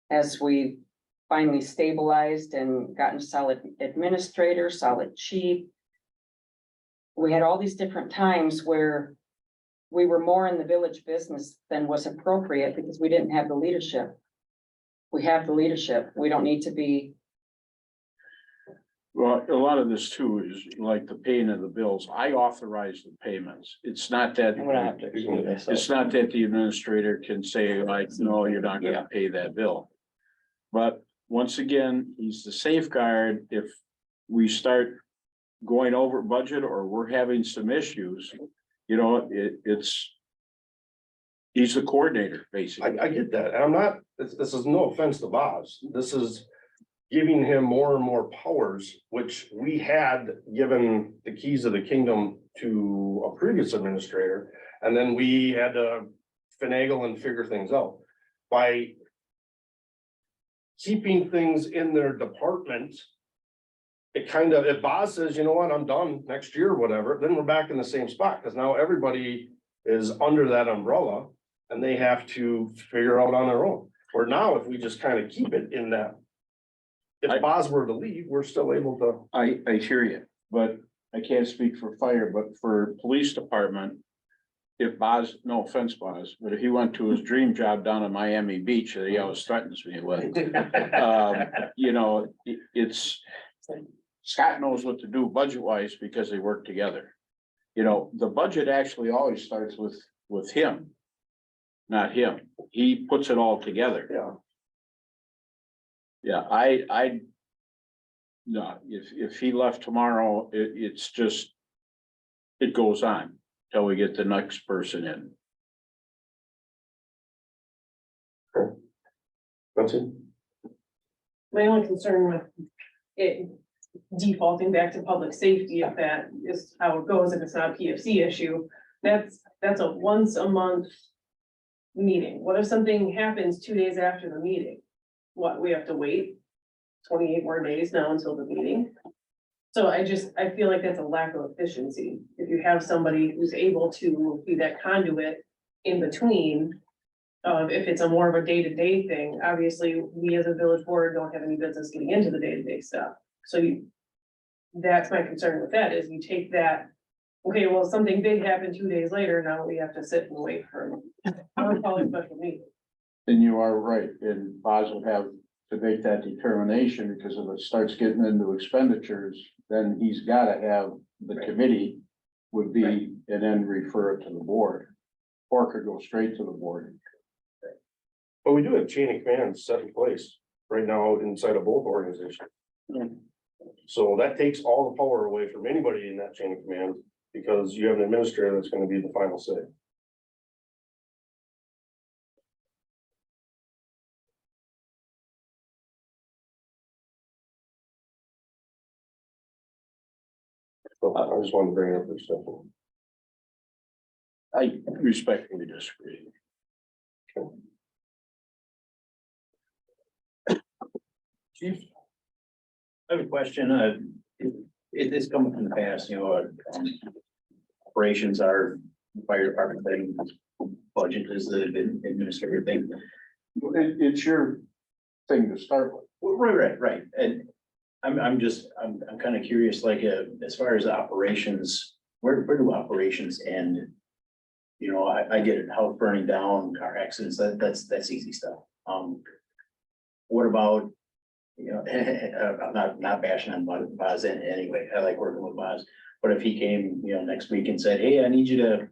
As we finally stabilized and gotten solid administrator, solid chief. We had all these different times where we were more in the village business than was appropriate because we didn't have the leadership. We have the leadership, we don't need to be, Well, a lot of this too is like the paying of the bills. I authorize the payments. It's not that. I'm gonna have to exclude myself. It's not that the administrator can say like, no, you're not gonna pay that bill. But once again, he's the safeguard if we start going over budget or we're having some issues, it's. He's the coordinator, basically. I get that, and I'm not, this is no offense to Bob's, this is giving him more and more powers, which we had given the keys of the kingdom to a previous administrator, and then we had to finagle and figure things out. By keeping things in their department, it kind of, if Boz says, you know what, I'm done next year, whatever, then we're back in the same spot, because now everybody is under that umbrella and they have to figure out on their own. Where now, if we just kind of keep it in that. If Boz were to leave, we're still able to, I hear you, but I can't speak for fire, but for police department. If Boz, no offense, Boz, but if he went to his dream job down in Miami Beach that he always threatens me with. You know, it's, Scott knows what to do budget wise because they work together. You know, the budget actually always starts with him. Not him. He puts it all together. yeah. Yeah, no, if he left tomorrow, it's just, it goes on till we get the next person in. That's it. My only concern with it defaulting back to public safety, if that is how it goes, if it's not a PFC issue, that's a once a month meeting. What if something happens 2 days after the meeting? What, we have to wait 28 more days now until the meeting? So I feel like that's a lack of efficiency. If you have somebody who's able to be that conduit in between. If it's a more of a day-to-day thing, obviously, we as a village board don't have any business getting into the day-to-day stuff. So that's my concern with that, is you take that, okay, well, something big happened 2 days later, now we have to sit and wait for. I would call it a special meeting. And you are right, and Boz will have to make that determination, because if it starts getting into expenditures, then he's gotta have the committee would be, and then refer it to the board. Or could go straight to the board. But we do have chain of command set in place right now inside of both organizations. So that takes all the power away from anybody in that chain of command, because you have an administrator that's gonna be the final say. So I just wanted to bring it up this stuff. I respectfully disagree. Chief? I have a question, it is coming from the past, operations are fire department thing, budget is the administrative thing. It's your thing to start with. Right, and I'm kind of curious, like, as far as operations, where do operations end? You know, I get it, house burning down, car accidents, that's easy stuff. What about, I'm not bashing on Boz in anyway, I like working with Boz. But if he came, next week and said, hey, I need you to,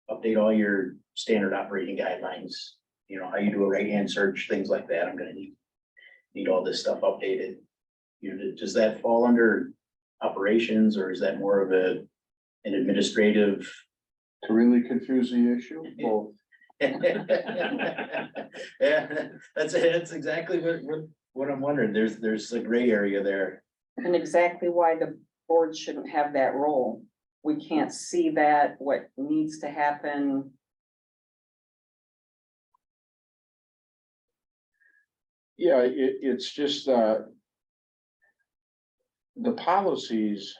update all your standard operating guidelines. How you do a right-hand search, things like that, I'm gonna need all this stuff updated. Does that fall under operations, or is that more of an administrative? To really confuse the issue, both. Yeah, that's exactly what I'm wondering. There's a gray area there. And exactly why the board shouldn't have that role. We can't see that, what needs to happen. Yeah, it's just, the policies.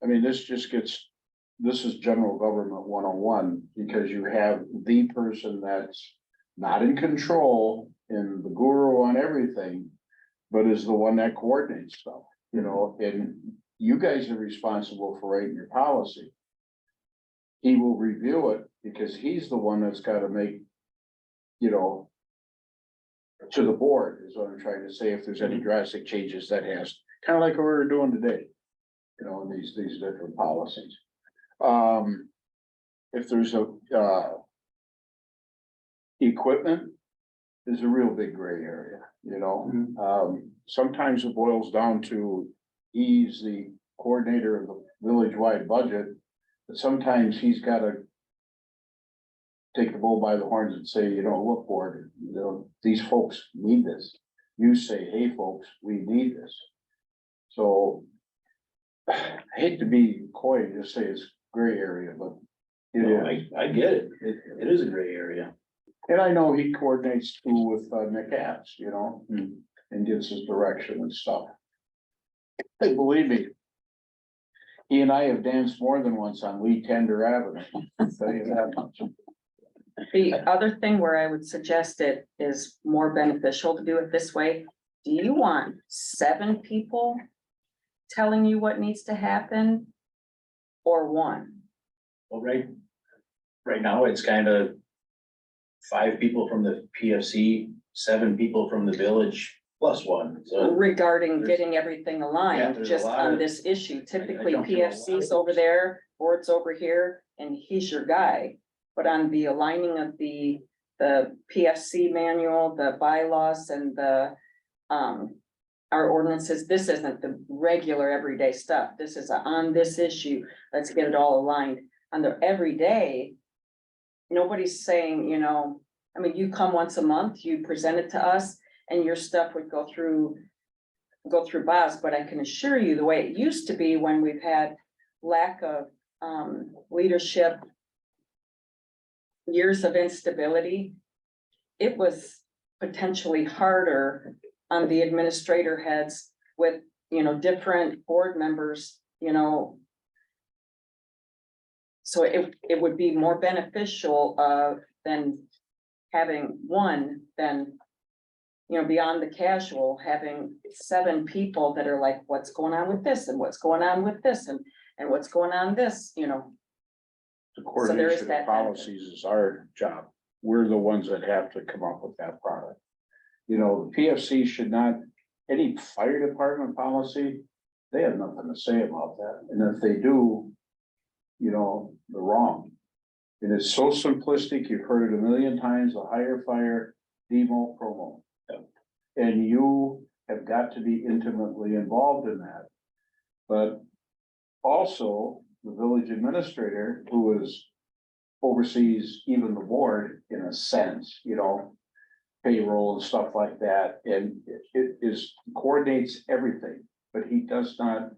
I mean, this is general government 101, because you have the person that's not in control and the guru on everything, but is the one that coordinates stuff, and you guys are responsible for writing your policy. He will review it because he's the one that's gotta make, to the board is what I'm trying to say, if there's any drastic changes that has, kind of like what we're doing today, in these different policies. If there's equipment is a real big gray area, sometimes it boils down to he's the coordinator of the village-wide budget, but sometimes he's gotta take the bull by the horns and say, look, board, these folks need this. You say, hey, folks, we need this. So I hate to be coy and just say it's gray area, but it is. I get it. It is a gray area. And I know he coordinates too with Nick Apps, and gives his direction and stuff. Hey, believe me, He and I have danced more than once on Lee Tender Avenue. I'll tell you that much. The other thing where I would suggest it is more beneficial to do it this way. Do you want 7 people telling you what needs to happen? Or 1? Well, right now, it's kind of 5 people from the PFC, 7 people from the village, plus 1, so. Regarding there's- getting everything Yeah, aligned, there's a just lot on of- this issue. Typically, jumped through a lot of PFC's over there, board's over here, and he's your guy. But on the aligning of the PFC manual, the bylaws and our ordinances, this isn't the regular everyday stuff. This is on this issue. Let's get it all aligned. On the everyday, nobody's saying, I mean, you come once a month, you present it to us, and your stuff would go through Bob's, but I can assure you, the way it used to be when we've had lack of leadership, years of instability, it was potentially harder on the administrator heads with, different board members, so it would be more beneficial than having 1 than, beyond the casual, having 7 people that are like, what's going on with this and what's going on with this and what's going on this, The there is coordination of that policies is our job. We're the ones that have to come up with that product. The PFC should not, any fire department policy, they have nothing to say about that. And if they do, they're wrong. And it's so simplistic, you've heard it a million times, the higher fire, demo, promo. And you have got to be intimately involved in that. But also, the village administrator, who oversees even the board in a sense, payroll and stuff like that, and it coordinates everything, but he does not.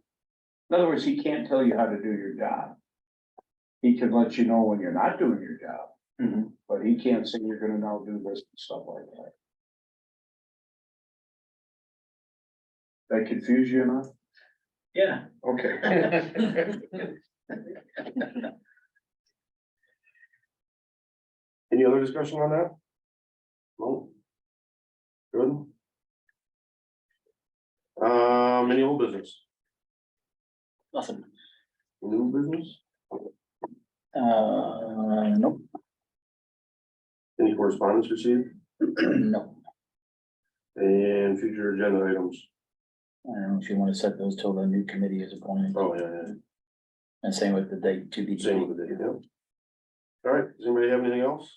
In other words, he can't tell you how to do your job. He can let you know when you're not doing your job, but he can't say you're gonna now do this and stuff like that. That confuse you enough? Yeah. Okay. Any other discussion on that? No? Good. Any old business? Nothing. New business? Nope, Any correspondence received? no. And future agenda items? I don't know if you want to set those till the new committee is appointed, Oh, yeah, and same with the date to be. same with the day, yeah. All right, does anybody have anything else?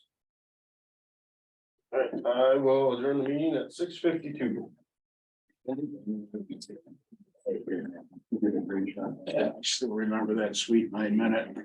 All right, I will adjourn the meeting at 6:52. I still remember that sweet 9 minute.